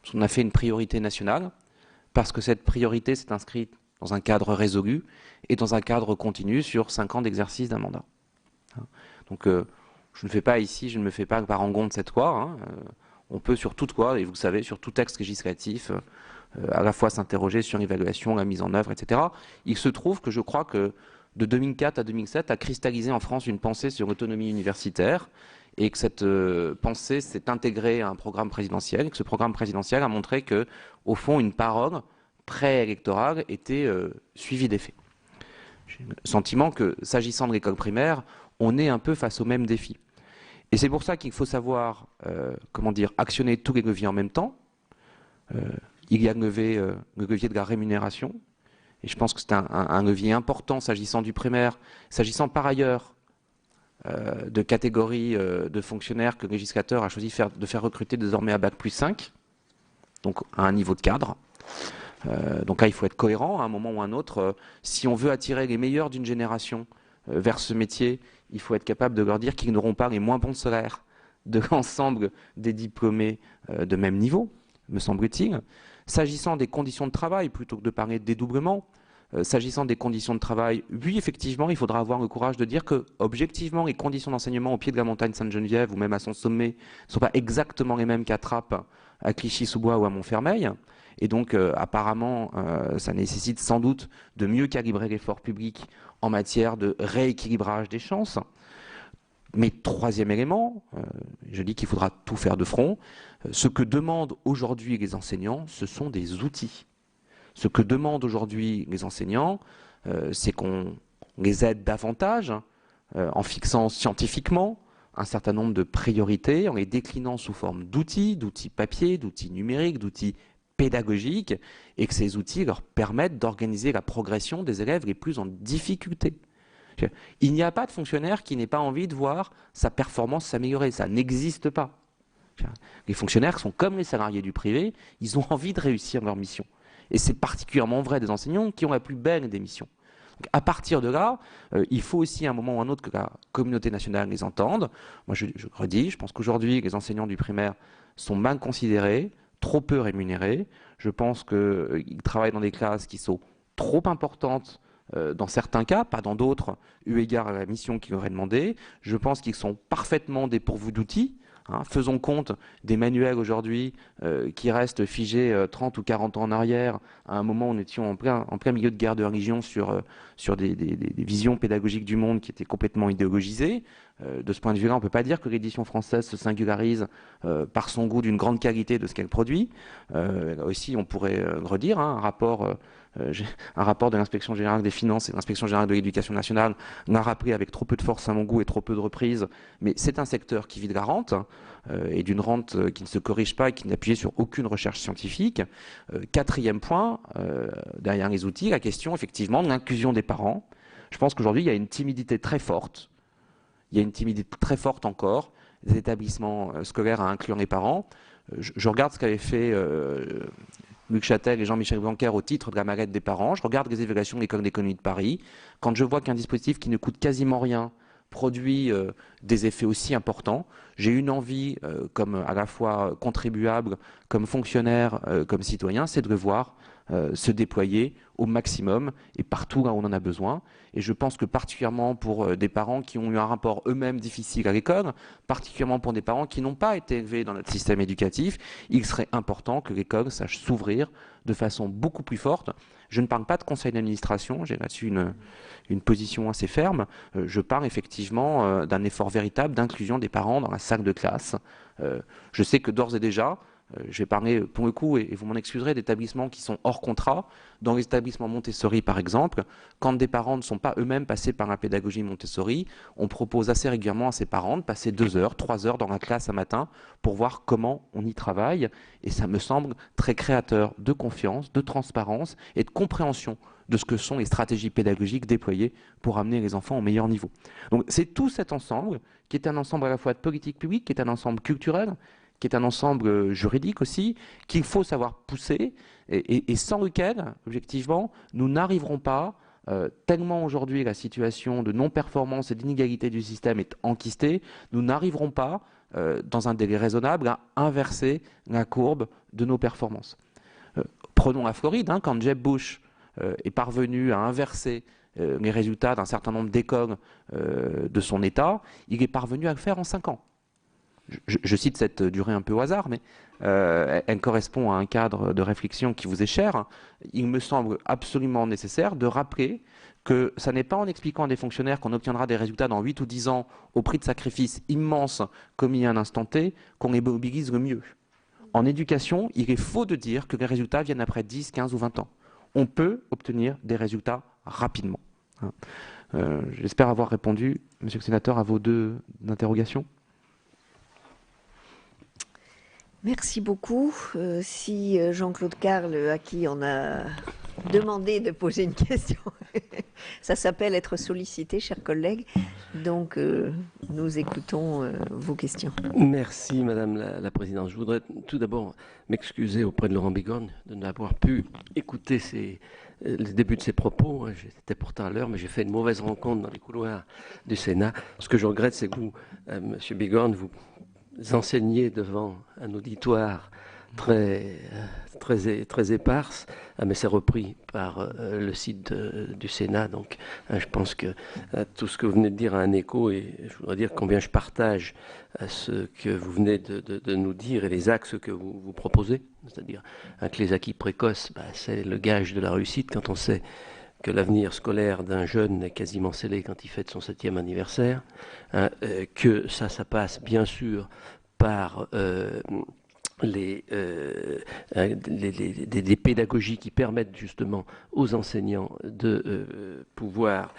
Parce qu'on a fait une priorité nationale, parce que cette priorité s'est inscrite dans un cadre résolu et dans un cadre continu sur 5 ans d'exercice d'un mandat. Donc je ne fais pas ici, je ne me fais pas le parangon de cette loi. On peut sur toute loi, et vous le savez, sur tout texte législatif, à la fois s'interroger sur l'évaluation, la mise en œuvre, etc. Il se trouve que je crois que de 2004 à 2007 a cristallisé en France une pensée sur l'autonomie universitaire et que cette pensée s'est intégrée à un programme présidentiel, et que ce programme présidentiel a montré que, au fond, une parole préélectorale était suivie des faits. J'ai le sentiment que, s'agissant de l'école primaire, on est un peu face au même défi. Et c'est pour ça qu'il faut savoir, comment dire, actionner tous les leviers en même temps. Il y a le levier de la rémunération, et je pense que c'est un levier important s'agissant du primaire, s'agissant par ailleurs de catégories de fonctionnaires que le législateur a choisi de faire recruter désormais à Bac+5, donc à un niveau de cadre. Donc là, il faut être cohérent à un moment ou à un autre. Si on veut attirer les meilleurs d'une génération vers ce métier, il faut être capable de leur dire qu'ils n'auront pas les moins bons salaires de l'ensemble des diplômés de même niveau, me semble-t-il. S'agissant des conditions de travail, plutôt que de parler de dédoublement, s'agissant des conditions de travail, oui, effectivement, il faudra avoir le courage de dire que, objectivement, les conditions d'enseignement au pied de la montagne Sainte-Geneviève ou même à son sommet ne sont pas exactement les mêmes qu'à Trappes, à Clichy-sous-Bois ou à Montfermeil. Et donc, apparemment, ça nécessite sans doute de mieux calibrer l'effort public en matière de rééquilibrage des chances. Mais troisième élément, je dis qu'il faudra tout faire de front. Ce que demandent aujourd'hui les enseignants, ce sont des outils. Ce que demandent aujourd'hui les enseignants, c'est qu'on les aide davantage en fixant scientifiquement un certain nombre de priorités, en les déclinant sous forme d'outils papier, d'outils numériques, d'outils pédagogiques, et que ces outils leur permettent d'organiser la progression des élèves les plus en difficulté. Il n'y a pas de fonctionnaire qui n'ait pas envie de voir sa performance s'améliorer, ça n'existe pas. Les fonctionnaires sont comme les salariés du privé, ils ont envie de réussir leur mission. Et c'est particulièrement vrai des enseignants qui ont la plus belle des missions. Donc à partir de là, il faut aussi à un moment ou à un autre que la communauté nationale les entende. Moi je redis, je pense qu'aujourd'hui les enseignants du primaire sont mal considérés, trop peu rémunérés. Je pense qu'ils travaillent dans des classes qui sont trop importantes dans certains cas, pas dans d'autres, eu égard à la mission qu'ils leur est demandée. Je pense qu'ils sont parfaitement dépourvus d'outils. Faisons compte des manuels aujourd'hui qui restent figés 30 ou 40 ans en arrière, à un moment où nous étions en plein milieu de guerre de religion sur des visions pédagogiques du monde qui étaient complètement idéologisées. De ce point de vue-là, on ne peut pas dire que l'édition française se singularise par son goût d'une grande qualité de ce qu'elle produit. Là aussi, on pourrait redire un rapport de l'inspection générale des finances et de l'inspection générale de l'éducation nationale l'a rappelé avec trop peu de force à mon goût et trop peu de reprises, mais c'est un secteur qui vit de la rente, et d'une rente qui ne se corrige pas et qui n'est appuyée sur aucune recherche scientifique. Quatrième point, derrière les outils, la question effectivement de l'inclusion des parents. Je pense qu'aujourd'hui, il y a une timidité très forte, encore des établissements scolaires à inclure les parents. Je regarde ce qu'avaient fait Luc Châtel et Jean-Michel Blanquer au titre de la mallette des parents. Je regarde les évaluations de l'École d'économie de Paris. Quand je vois qu'un dispositif qui ne coûte quasiment rien produit des effets aussi importants, j'ai une envie, comme à la fois contribuable, comme fonctionnaire, comme citoyen, c'est de le voir se déployer au maximum et partout là où on en a besoin. Et je pense que particulièrement pour des parents qui ont eu un rapport eux-mêmes difficile à l'école, particulièrement pour des parents qui n'ont pas été élevés dans notre système éducatif, il serait important que l'école sache s'ouvrir de façon beaucoup plus forte. Je ne parle pas de conseil d'administration, j'ai là-dessus une position assez ferme. Je parle effectivement d'un effort véritable d'inclusion des parents dans la salle de classe. Je sais que d'ores et déjà, je vais parler pour le coup, et vous m'en excuserez, d'établissements qui sont hors contrat. Dans les établissements Montessori, par exemple, quand des parents ne sont pas eux-mêmes passés par la pédagogie Montessori, on propose assez régulièrement à ces parents de passer 2 heures, 3 heures dans la classe un matin pour voir comment on y travaille. Et ça me semble très créateur de confiance, de transparence et de compréhension de ce que sont les stratégies pédagogiques déployées pour amener les enfants au meilleur niveau. Donc c'est tout cet ensemble qui est un ensemble à la fois de politique publique, qui est un ensemble culturel, qui est un ensemble juridique aussi, qu'il faut savoir pousser, et sans lequel, objectivement, nous n'arriverons pas, tellement aujourd'hui la situation de non-performance et d'inégalité du système est enquistée, nous n'arriverons pas, dans un délai raisonnable, à inverser la courbe de nos performances. Prenons la Floride, hein, quand Jeb Bush est parvenu à inverser les résultats d'un certain nombre d'écoles de son État, il est parvenu à le faire en 5 ans. Je cite cette durée un peu au hasard, mais elle correspond à un cadre de réflexion qui vous est cher. Il me semble absolument nécessaire de rappeler que ça n'est pas en expliquant à des fonctionnaires qu'on obtiendra des résultats dans 8 ou 10 ans au prix de sacrifices immenses commis à un instant T qu'on les mobilise le mieux. En éducation, il est faux de dire que les résultats viennent après 10, 15 ou 20 ans. On peut obtenir des résultats rapidement. J'espère avoir répondu, Monsieur le Sénateur, à vos 2 interrogations. Merci beaucoup. Si Jean-Claude Carle, à qui on a demandé de poser une question, ça s'appelle être sollicité, chers collègues. Donc, nous écoutons vos questions. Merci, Madame la Présidente. Je voudrais tout d'abord m'excuser auprès de Laurent Bigorgne de n'avoir pu écouter le début de ses propos. J'étais pourtant à l'heure, mais j'ai fait une mauvaise rencontre dans les couloirs du Sénat. Ce que je regrette, c'est que vous, Monsieur Bigorgne, vous enseignez devant un auditoire très éparse, mais c'est repris par le site du Sénat. Donc, je pense que tout ce que vous venez de dire a un écho, et je voudrais dire combien je partage ce que vous venez de nous dire et les axes que vous proposez. C'est-à-dire que les acquis précoces, c'est le gage de la réussite quand on sait que l'avenir scolaire d'un jeune est quasiment scellé quand il fête son 7e anniversaire, que ça passe bien sûr par des pédagogies qui permettent justement aux enseignants de pouvoir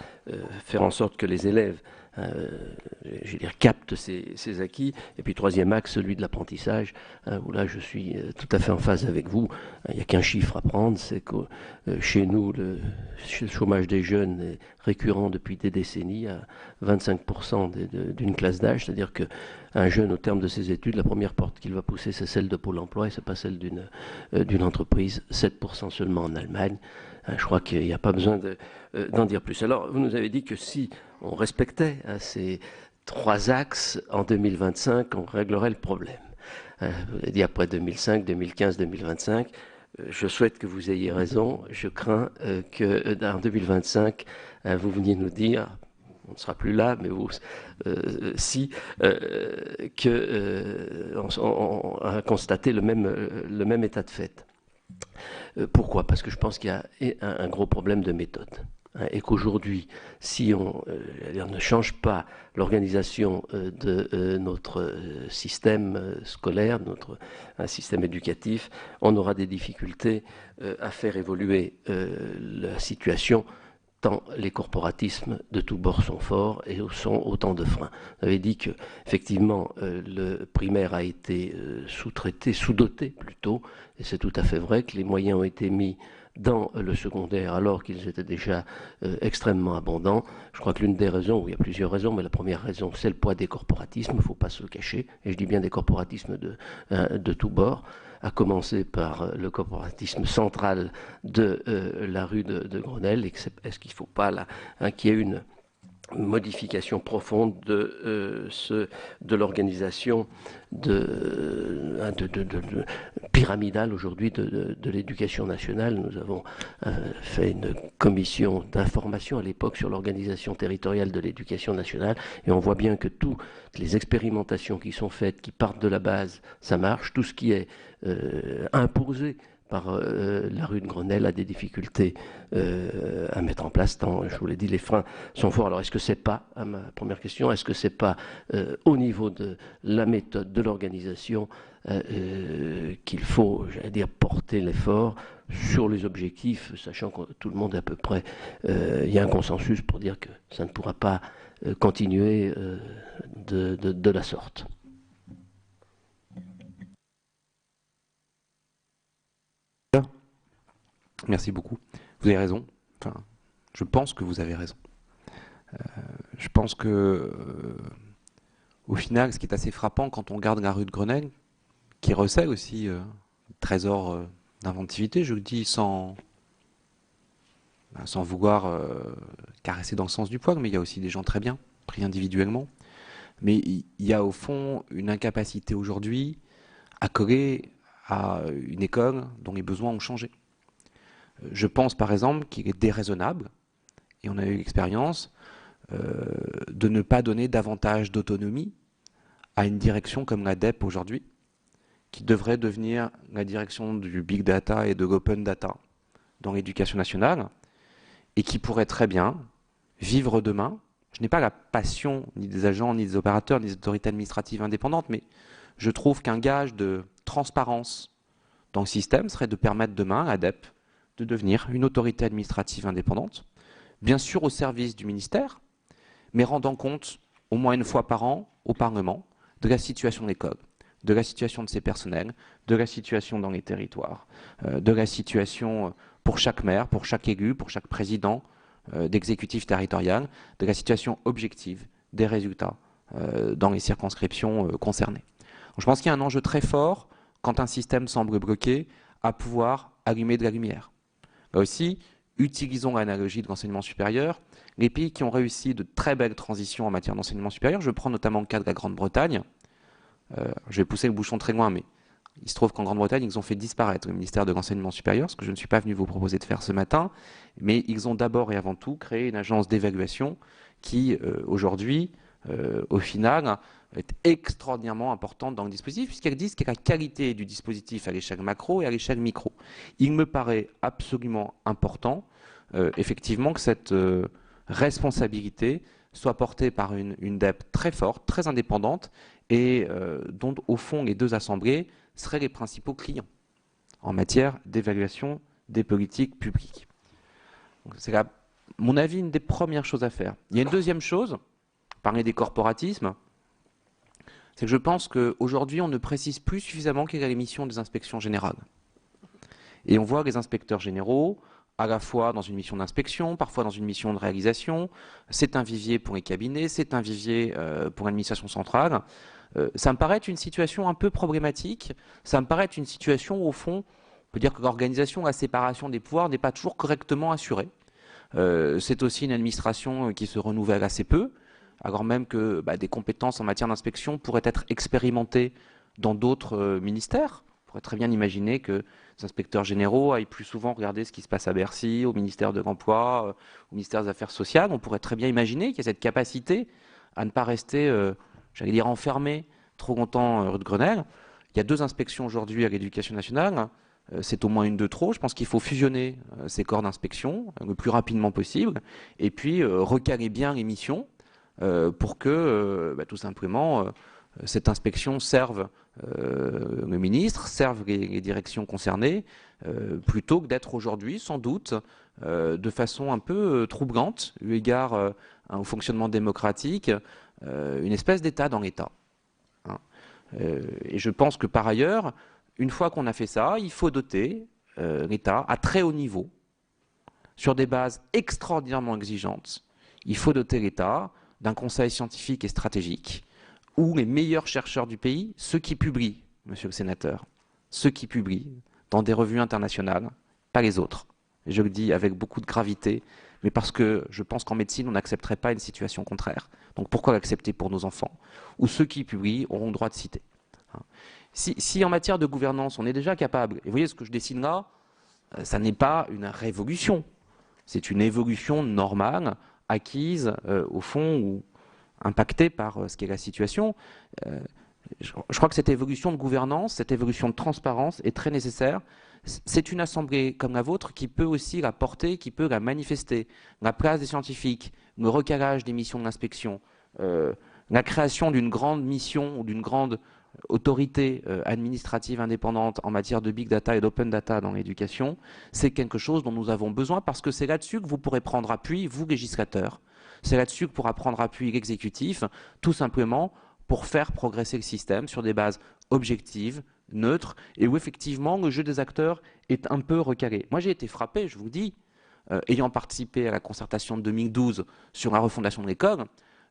faire en sorte que les élèves captent ces acquis. Et puis 3e axe, celui de l'apprentissage, où là je suis tout à fait en phase avec vous. Il n'y a qu'un chiffre à prendre, c'est que chez nous, le chômage des jeunes est récurrent depuis des décennies à 25% d'une classe d'âge, c'est-à-dire qu'un jeune, au terme de ses études, la première porte qu'il va pousser, c'est celle de Pôle emploi, et ce n'est pas celle d'une entreprise, 7% seulement en Allemagne. Je crois qu'il n'y a pas besoin d'en dire plus. Alors, vous nous avez dit que si on respectait ces 3 axes, en 2025, on réglerait le problème. Vous avez dit après 2005, 2015, 2025. Je souhaite que vous ayez raison. Je crains qu'en 2025, vous veniez nous dire, on ne sera plus là, mais vous, on a constaté le même état de fait. Pourquoi ? Parce que je pense qu'il y a un gros problème de méthode. Et qu'aujourd'hui, si on ne change pas l'organisation de notre système scolaire, notre système éducatif, on aura des difficultés à faire évoluer la situation, tant les corporatismes de tous bords sont forts et sont autant de freins. Vous avez dit qu'effectivement, le primaire a été sous-traité, sous-doté plutôt, et c'est tout à fait vrai que les moyens ont été mis dans le secondaire alors qu'ils étaient déjà extrêmement abondants. Je crois que l'une des raisons, il y a plusieurs raisons, mais la première raison, c'est le poids des corporatismes, il ne faut pas se le cacher, et je dis bien des corporatismes de tous bords, à commencer par le corporatisme central de la rue de Grenelle. Est-ce qu'il ne faut pas là qu'il y ait une modification profonde de l'organisation pyramidale aujourd'hui de l'éducation nationale. Nous avons fait une commission d'information à l'époque sur l'organisation territoriale de l'éducation nationale, et on voit bien que toutes les expérimentations qui sont faites, qui partent de la base, ça marche. Tout ce qui est imposé par la rue de Grenelle a des difficultés à mettre en place. Tant, je vous l'ai dit, les freins sont forts. Alors, est-ce que c'est pas, à ma première question, est-ce que c'est pas au niveau de la méthode, de l'organisation, qu'il faut, j'allais dire, porter l'effort sur les objectifs, sachant que tout le monde est à peu près, il y a un consensus pour dire que ça ne pourra pas continuer de la sorte. Merci beaucoup. Vous avez raison. Enfin, je pense que vous avez raison. Je pense que, au final, ce qui est assez frappant quand on regarde la rue de Grenelle, qui recèle aussi trésor d'inventivité, je le dis sans vouloir caresser dans le sens du poil, mais il y a aussi des gens très bien, pris individuellement. Mais il y a au fond une incapacité aujourd'hui à coller à une école dont les besoins ont changé. Je pense par exemple qu'il est déraisonnable, et on a eu l'expérience, de ne pas donner davantage d'autonomie à une direction comme la DEP aujourd'hui, qui devrait devenir la direction du big data et de l'open data dans l'éducation nationale, et qui pourrait très bien vivre demain. Je n'ai pas la passion ni des agents, ni des opérateurs, ni des autorités administratives indépendantes, mais je trouve qu'un gage de transparence dans le système serait de permettre demain à la DEP de devenir une autorité administrative indépendante, bien sûr au service du ministère, mais rendant compte au moins une fois par an au Parlement de la situation de l'école, de la situation de ses personnels, de la situation dans les territoires, de la situation pour chaque maire, pour chaque élu, pour chaque président d'exécutif territorial, de la situation objective des résultats dans les circonscriptions concernées. Donc, je pense qu'il y a un enjeu très fort quand un système semble bloqué à pouvoir allumer de la lumière. Là aussi, utilisons l'analogie de l'enseignement supérieur. Les pays qui ont réussi de très belles transitions en matière d'enseignement supérieur, je prends notamment le cas de la Grande-Bretagne, je vais pousser le bouchon très loin, mais il se trouve qu'en Grande-Bretagne, ils ont fait disparaître le ministère de l'enseignement supérieur, ce que je ne suis pas venu vous proposer de faire ce matin, mais ils ont d'abord et avant tout créé une agence d'évaluation qui, aujourd'hui, au final, est extraordinairement importante dans le dispositif, puisqu'elle dit qu'il y a la qualité du dispositif à l'échelle macro et à l'échelle micro. Il me paraît absolument important, effectivement, que cette responsabilité soit portée par une DEP très forte, très indépendante, et dont, au fond, les deux assemblées seraient les principaux clients en matière d'évaluation des politiques publiques. C'est, à mon avis, une des premières choses à faire. Il y a une deuxième chose, parler des corporatismes, c'est que je pense qu'aujourd'hui, on ne précise plus suffisamment quelle est la mission des inspections générales. Et on voit les inspecteurs généraux, à la fois dans une mission d'inspection, parfois dans une mission de réalisation. C'est un vivier pour les cabinets, c'est un vivier pour l'administration centrale. Ça me paraît être une situation un peu problématique. Ça me paraît être une situation où, au fond, on peut dire que l'organisation, la séparation des pouvoirs n'est pas toujours correctement assurée. C'est aussi une administration qui se renouvelle assez peu, alors même que des compétences en matière d'inspection pourraient être expérimentées dans d'autres ministères. On pourrait très bien imaginer que les inspecteurs généraux aillent plus souvent regarder ce qui se passe à Bercy, au ministère de l'Emploi, au ministère des Affaires sociales. On pourrait très bien imaginer qu'il y a cette capacité à ne pas rester, j'allais dire, enfermé trop longtemps rue de Grenelle. Il y a 2 inspections aujourd'hui à l'Éducation nationale. C'est au moins une de trop. Je pense qu'il faut fusionner ces corps d'inspection le plus rapidement possible et puis recaler bien les missions pour que, tout simplement, cette inspection serve le ministre, serve les directions concernées, plutôt que d'être aujourd'hui, sans doute, de façon un peu troublante, eu égard au fonctionnement démocratique, une espèce d'État dans l'État. Hein. Et je pense que par ailleurs, une fois qu'on a fait ça, il faut doter l'État à très haut niveau, sur des bases extraordinairement exigeantes. Il faut doter l'État d'un conseil scientifique et stratégique où les meilleurs chercheurs du pays, ceux qui publient, monsieur le sénateur, ceux qui publient dans des revues internationales, pas les autres. Et je le dis avec beaucoup de gravité, mais parce que je pense qu'en médecine, on n'accepterait pas une situation contraire. Donc pourquoi l'accepter pour nos enfants? Ou ceux qui publient auront le droit de citer. Si en matière de gouvernance, on est déjà capable, et vous voyez ce que je dessine là, ça n'est pas une révolution, c'est une évolution normale, acquise, au fond, ou impactée par ce qu'est la situation. Je crois que cette évolution de gouvernance, cette évolution de transparence est très nécessaire. C'est une assemblée comme la vôtre qui peut aussi la porter, qui peut la manifester. La place des scientifiques, le recalage des missions de l'inspection, la création d'une grande mission ou d'une grande autorité administrative indépendante en matière de big data et d'open data dans l'éducation, c'est quelque chose dont nous avons besoin parce que c'est là-dessus que vous pourrez prendre appui, vous législateurs. C'est là-dessus que pourra prendre appui l'exécutif, tout simplement pour faire progresser le système sur des bases objectives, neutres, et où effectivement le jeu des acteurs est un peu recalé. Moi j'ai été frappé, je vous dis, ayant participé à la concertation de 2012 sur la refondation de l'école,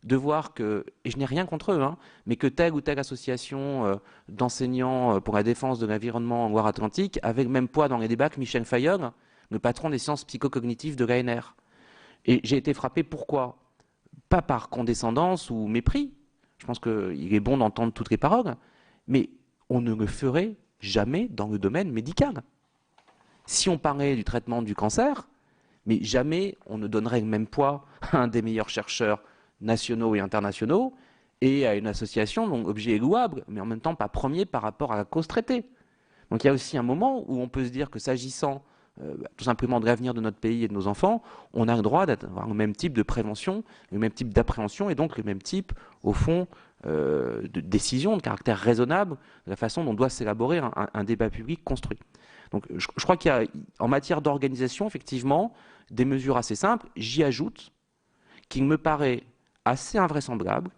de voir que, et je n'ai rien contre eux, hein, mais que telle ou telle association d'enseignants pour la défense de l'environnement en Loire-Atlantique avait le même poids dans les débats que Michel Fayol, le patron des sciences psychocognitives de l'ANR. Et j'ai été frappé, pourquoi? Pas par condescendance ou mépris, je pense qu'il est bon d'entendre toutes les paroles, mais on ne le ferait jamais dans le domaine médical. Si on parlait du traitement du cancer, mais jamais on ne donnerait le même poids à un des meilleurs chercheurs nationaux et internationaux et à une association dont l'objet est louable, mais en même temps pas premier par rapport à la cause traitée. Donc il y a aussi un moment où on peut se dire que s'agissant tout simplement de l'avenir de notre pays et de nos enfants, on a le droit d'avoir le même type de prévention, le même type d'appréhension et donc le même type, au fond, de décision de caractère raisonnable, de la façon dont doit s'élaborer un débat public construit. Donc je crois qu'il y a, en matière d'organisation, effectivement, des mesures assez simples. J'y ajoute qu'il me paraît assez invraisemblable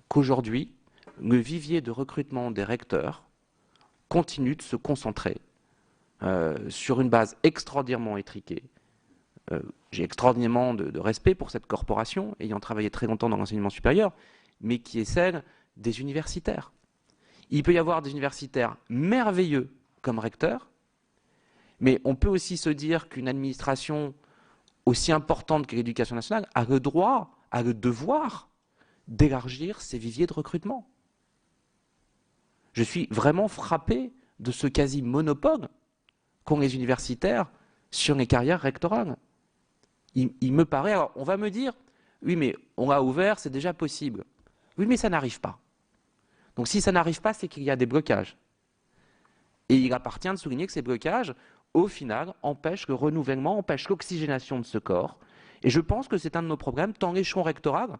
qu'aujourd'hui, le vivier de recrutement des recteurs continue de se concentrer sur une base extraordinairement étriquée. J'ai extraordinairement de respect pour cette corporation, ayant travaillé très longtemps dans l'enseignement supérieur, mais qui est celle des universitaires. Il peut y avoir des universitaires merveilleux comme recteurs, mais on peut aussi se dire qu'une administration aussi importante que l'éducation nationale a le droit, a le devoir d'élargir ses viviers de recrutement. Je suis vraiment frappé de ce quasi-monopole qu'ont les universitaires sur les carrières rectorales. Il me paraît, alors on va me dire, oui mais on l'a ouvert, c'est déjà possible. Oui mais ça n'arrive pas. Donc si ça n'arrive pas, c'est qu'il y a des blocages. Et il appartient de souligner que ces blocages, au final, empêchent le renouvellement, empêchent l'oxygénation de ce corps. Et je pense que c'est un de nos problèmes, tant l'échelon rectoral,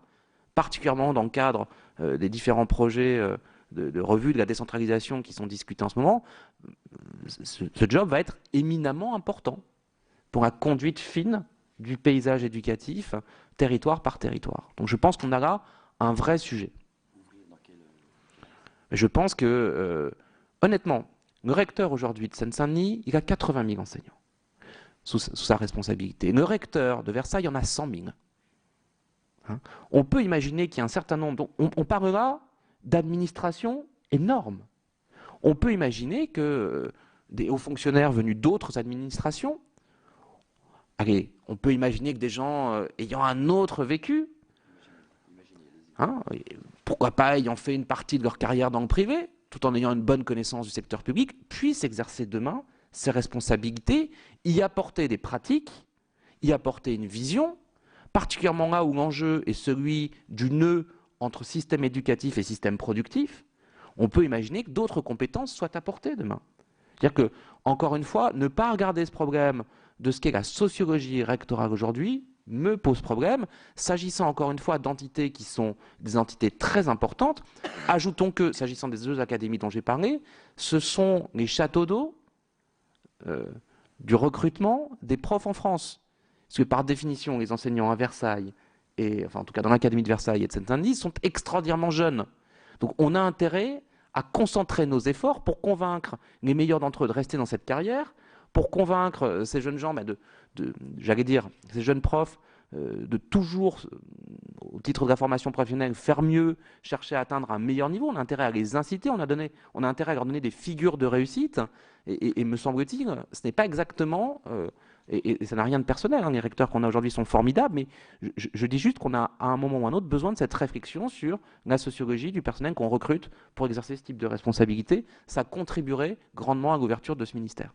particulièrement dans le cadre des différents projets de revue de la décentralisation qui sont discutés en ce moment, ce job va être éminemment important pour la conduite fine du paysage éducatif, territoire par territoire. Donc je pense qu'on a là un vrai sujet. Je pense que, honnêtement, le recteur aujourd'hui de Seine-Saint-Denis, il a 80 000 enseignants sous sa responsabilité. Le recteur de Versailles en a 100 000. Hein, on peut imaginer qu'il y a un certain nombre... On parle là d'administration énorme. On peut imaginer que des hauts fonctionnaires venus d'autres administrations, allez, on peut imaginer que des gens ayant un autre vécu, hein, pourquoi pas ayant fait une partie de leur carrière dans le privé, tout en ayant une bonne connaissance du secteur public, puissent exercer demain ces responsabilités, y apporter des pratiques, y apporter une vision, particulièrement là où l'enjeu est celui du nœud entre système éducatif et système productif. On peut imaginer que d'autres compétences soient apportées demain. C'est-à-dire que, encore une fois, ne pas regarder ce problème de ce qu'est la sociologie rectorale aujourd'hui me pose problème. S'agissant encore une fois d'entités qui sont des entités très importantes, ajoutons que, s'agissant des deux académies dont j'ai parlé, ce sont les châteaux d'eau du recrutement des profs en France. Parce que par définition, les enseignants à Versailles, et, enfin en tout cas dans l'académie de Versailles et de Seine-Saint-Denis, sont extraordinairement jeunes. Donc on a intérêt à concentrer nos efforts pour convaincre les meilleurs d'entre eux de rester dans cette carrière, pour convaincre ces jeunes gens, j'allais dire, ces jeunes profs, de toujours, au titre de la formation professionnelle, faire mieux, chercher à atteindre un meilleur niveau. On a intérêt à les inciter, on a intérêt à leur donner des figures de réussite. Et me semble-t-il, ce n'est pas exactement, et ça n'a rien de personnel, hein, les recteurs qu'on a aujourd'hui sont formidables, mais je dis juste qu'on a à un moment ou à un autre besoin de cette réflexion sur la sociologie du personnel qu'on recrute pour exercer ce type de responsabilité. Ça contribuerait grandement à l'ouverture de ce ministère.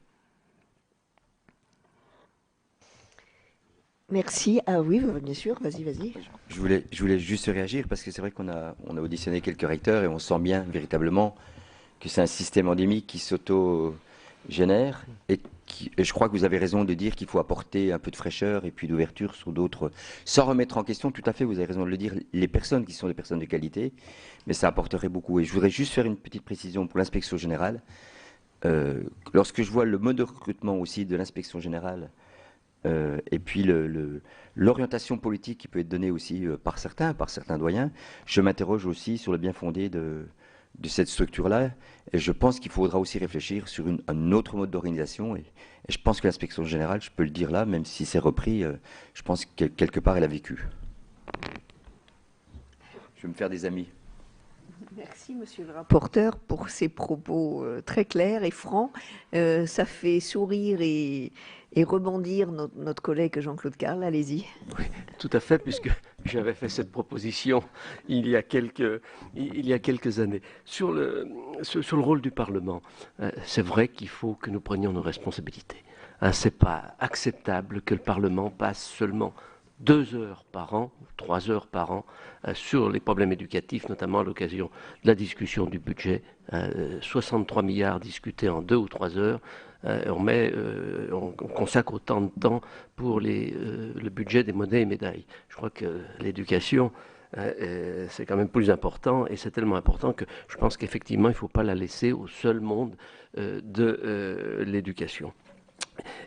Merci. Ah oui, bien sûr, vas-y. Je voulais juste réagir parce que c'est vrai qu'on a auditionné quelques recteurs et on sent bien véritablement que c'est un système endémique qui s'auto-génère et je crois que vous avez raison de dire qu'il faut apporter un peu de fraîcheur et puis d'ouverture sur d'autres, sans remettre en question, tout à fait, vous avez raison de le dire, les personnes qui sont des personnes de qualité, mais ça apporterait beaucoup. Et je voudrais juste faire une petite précision pour l'inspection générale. Lorsque je vois le mode de recrutement aussi de l'inspection générale, et puis l'orientation politique qui peut être donnée aussi par certains doyens, je m'interroge aussi sur le bien fondé de cette structure-là. Et je pense qu'il faudra aussi réfléchir sur un autre mode d'organisation. Et je pense que l'inspection générale, je peux le dire là, même si c'est repris, je pense que quelque part elle a vécu. Je vais me faire des amis. Merci, monsieur le rapporteur, pour ces propos très clairs et francs. Ça fait sourire et rebondir notre collègue Jean-Claude Carle. Allez-y. Oui, tout à fait, puisque j'avais fait cette proposition il y a quelques années. Sur le rôle du Parlement, c'est vrai qu'il faut que nous prenions nos responsabilités. Ce n'est pas acceptable que le Parlement passe seulement 2 heures par an, 3 heures par an, sur les problèmes éducatifs, notamment à l'occasion de la discussion du budget. 63 milliards discutés en 2 ou 3 heures. On consacre autant de temps pour le budget des monnaies et médailles. Je crois que l'éducation, c'est quand même plus important, et c'est tellement important que je pense qu'effectivement, il ne faut pas la laisser au seul monde de l'éducation.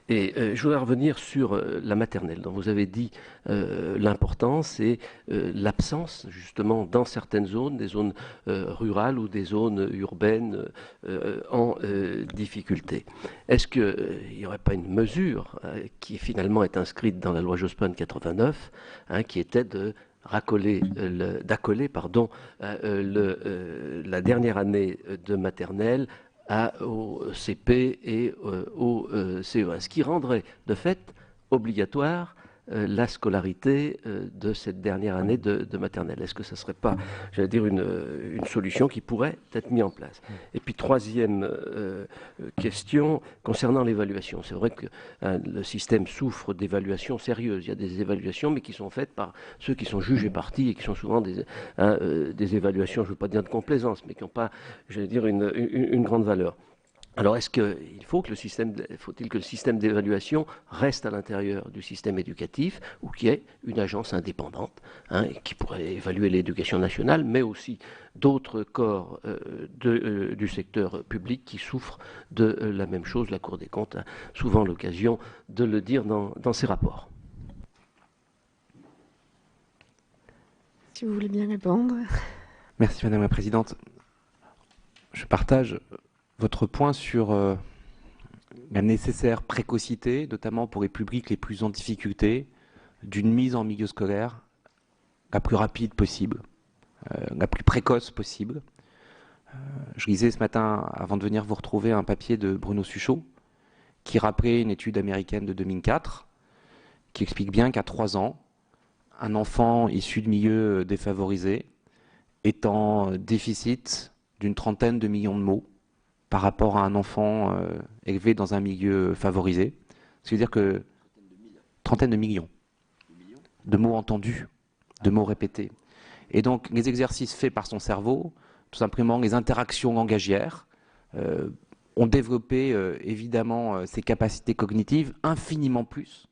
Et je voudrais revenir sur la maternelle, dont vous avez dit l'importance et l'absence, justement, dans certaines zones, des zones rurales ou des zones urbaines en difficulté. Est-ce qu'il n'y aurait pas une mesure qui finalement est inscrite dans la loi Jospin de 89, qui était d'accoler la dernière année de maternelle au CP et au CE1, ce qui rendrait de fait obligatoire la scolarité de cette dernière année de maternelle. Est-ce que ça ne serait pas, j'allais dire, une solution qui pourrait être mise en place? Et puis troisième question concernant l'évaluation. C'est vrai que le système souffre d'évaluations sérieuses. Il y a des évaluations, mais qui sont faites par ceux qui sont juges et partis et qui sont souvent des évaluations, je ne veux pas dire de complaisance, mais qui n'ont pas, j'allais dire, une grande valeur. Alors, faut-il que le système d'évaluation reste à l'intérieur du système éducatif ou qu'il y ait une agence indépendante qui pourrait évaluer l'éducation nationale, mais aussi d'autres corps du secteur public qui souffrent de la même chose? La Cour des comptes a souvent l'occasion de le dire dans ses rapports. Si vous voulez bien répondre. Merci Madame la Présidente. Je partage votre point sur la nécessaire précocité, notamment pour les publics les plus en difficulté, d'une mise en milieu scolaire la plus rapide possible, la plus précoce possible. Je lisais ce matin, avant de venir vous retrouver, un papier de Bruno Suchot qui rappelait une étude américaine de 2004 qui explique bien qu'à 3 ans, un enfant issu de milieux défavorisés est en déficit d'une 30aine de millions de mots par rapport à un enfant élevé dans un milieu favorisé. Ce qui veut dire que 30aine de millions de mots entendus, de mots répétés. Et donc les exercices faits par son cerveau, tout simplement les interactions langagières, ont développé évidemment ses capacités cognitives infiniment plus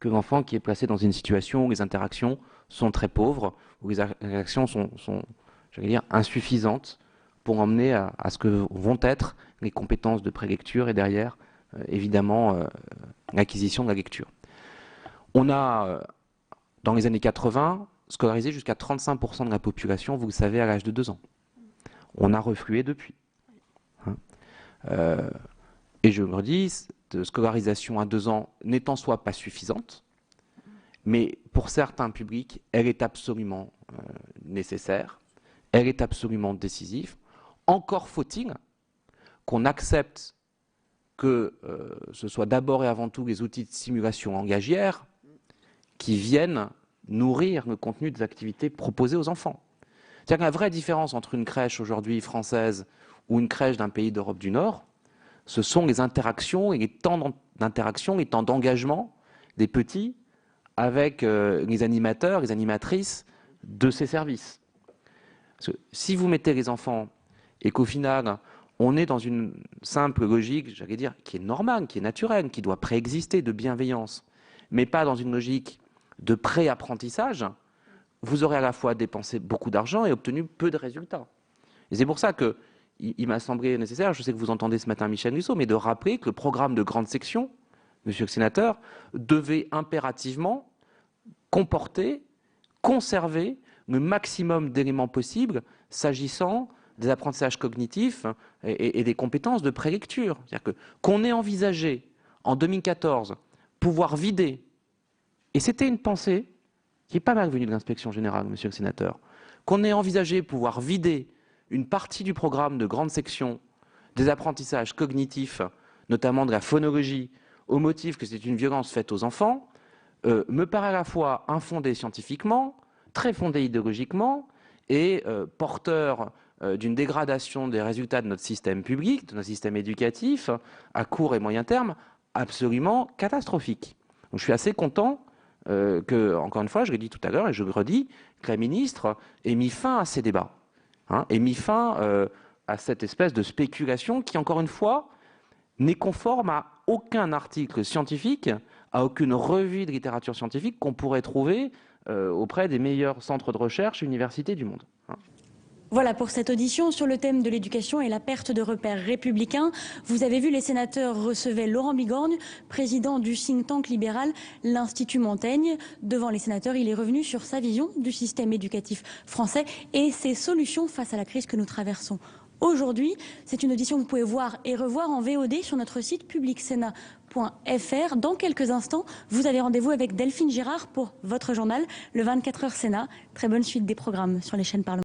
que l'enfant qui est placé dans une situation où les interactions sont très pauvres, où les interactions sont j'allais dire, insuffisantes pour emmener à ce que vont être les compétences de prélecture et derrière, évidemment, l'acquisition de la lecture. On a, dans les années 80, scolarisé jusqu'à 35% de la population, vous le savez, à l'âge de 2 ans. On a reflué depuis. Et je me dis, cette scolarisation à 2 ans n'est en soi pas suffisante, mais pour certains publics, elle est absolument nécessaire, elle est absolument décisive. Encore faut-il qu'on accepte que ce soit d'abord et avant tout les outils de simulation langagière qui viennent nourrir le contenu des activités proposées aux enfants. C'est-à-dire que la vraie différence entre une crèche aujourd'hui française ou une crèche d'un pays d'Europe du Nord, ce sont les interactions et les temps d'interaction, les temps d'engagement des petits avec les animateurs, les animatrices de ces services. Parce que si vous mettez les enfants et qu'au final, on est dans une simple logique, j'allais dire, qui est normale, qui est naturelle, qui doit préexister de bienveillance, mais pas dans une logique de pré-apprentissage, vous aurez à la fois dépensé beaucoup d'argent et obtenu peu de résultats. Et c'est pour ça que il m'a semblé nécessaire, je sais que vous entendez ce matin Michel Musso, mais de rappeler que le programme de grande section, monsieur le sénateur, devait impérativement comporter, conserver le maximum d'éléments possibles s'agissant des apprentissages cognitifs et des compétences de prélecture. C'est-à-dire qu'on ait envisagé en 2014 pouvoir vider, et c'était une pensée qui est pas mal venue de l'inspection générale, monsieur le sénateur, qu'on ait envisagé pouvoir vider une partie du programme de grande section des apprentissages cognitifs, notamment de la phonologie, au motif que c'est une violence faite aux enfants, me paraît à la fois infondé scientifiquement, très fondé idéologiquement et porteur d'une dégradation des résultats de notre système public, de notre système éducatif, à court et moyen terme, absolument catastrophique. Donc, je suis assez content que, encore une fois, je l'ai dit tout à l'heure et je le redis, que la ministre ait mis fin à ces débats, ait mis fin à cette espèce de spéculation qui, encore une fois, n'est conforme à aucun article scientifique, à aucune revue de littérature scientifique qu'on pourrait trouver auprès des meilleurs centres de recherche et universités du monde. Voilà pour cette audition sur le thème de l'éducation et la perte de repères républicains. Vous avez vu, les sénateurs recevaient Laurent Bigorgne, président du think tank libéral l'Institut Montaigne. Devant les sénateurs, il est revenu sur sa vision du système éducatif français et ses solutions face à la crise que nous traversons aujourd'hui. C'est une audition que vous pouvez voir et revoir en VOD sur notre site publicsénat.fr. Dans quelques instants, vous avez rendez-vous avec Delphine Girard pour votre journal, le 24h Sénat. Très bonne suite des programmes sur les chaînes parlementaires.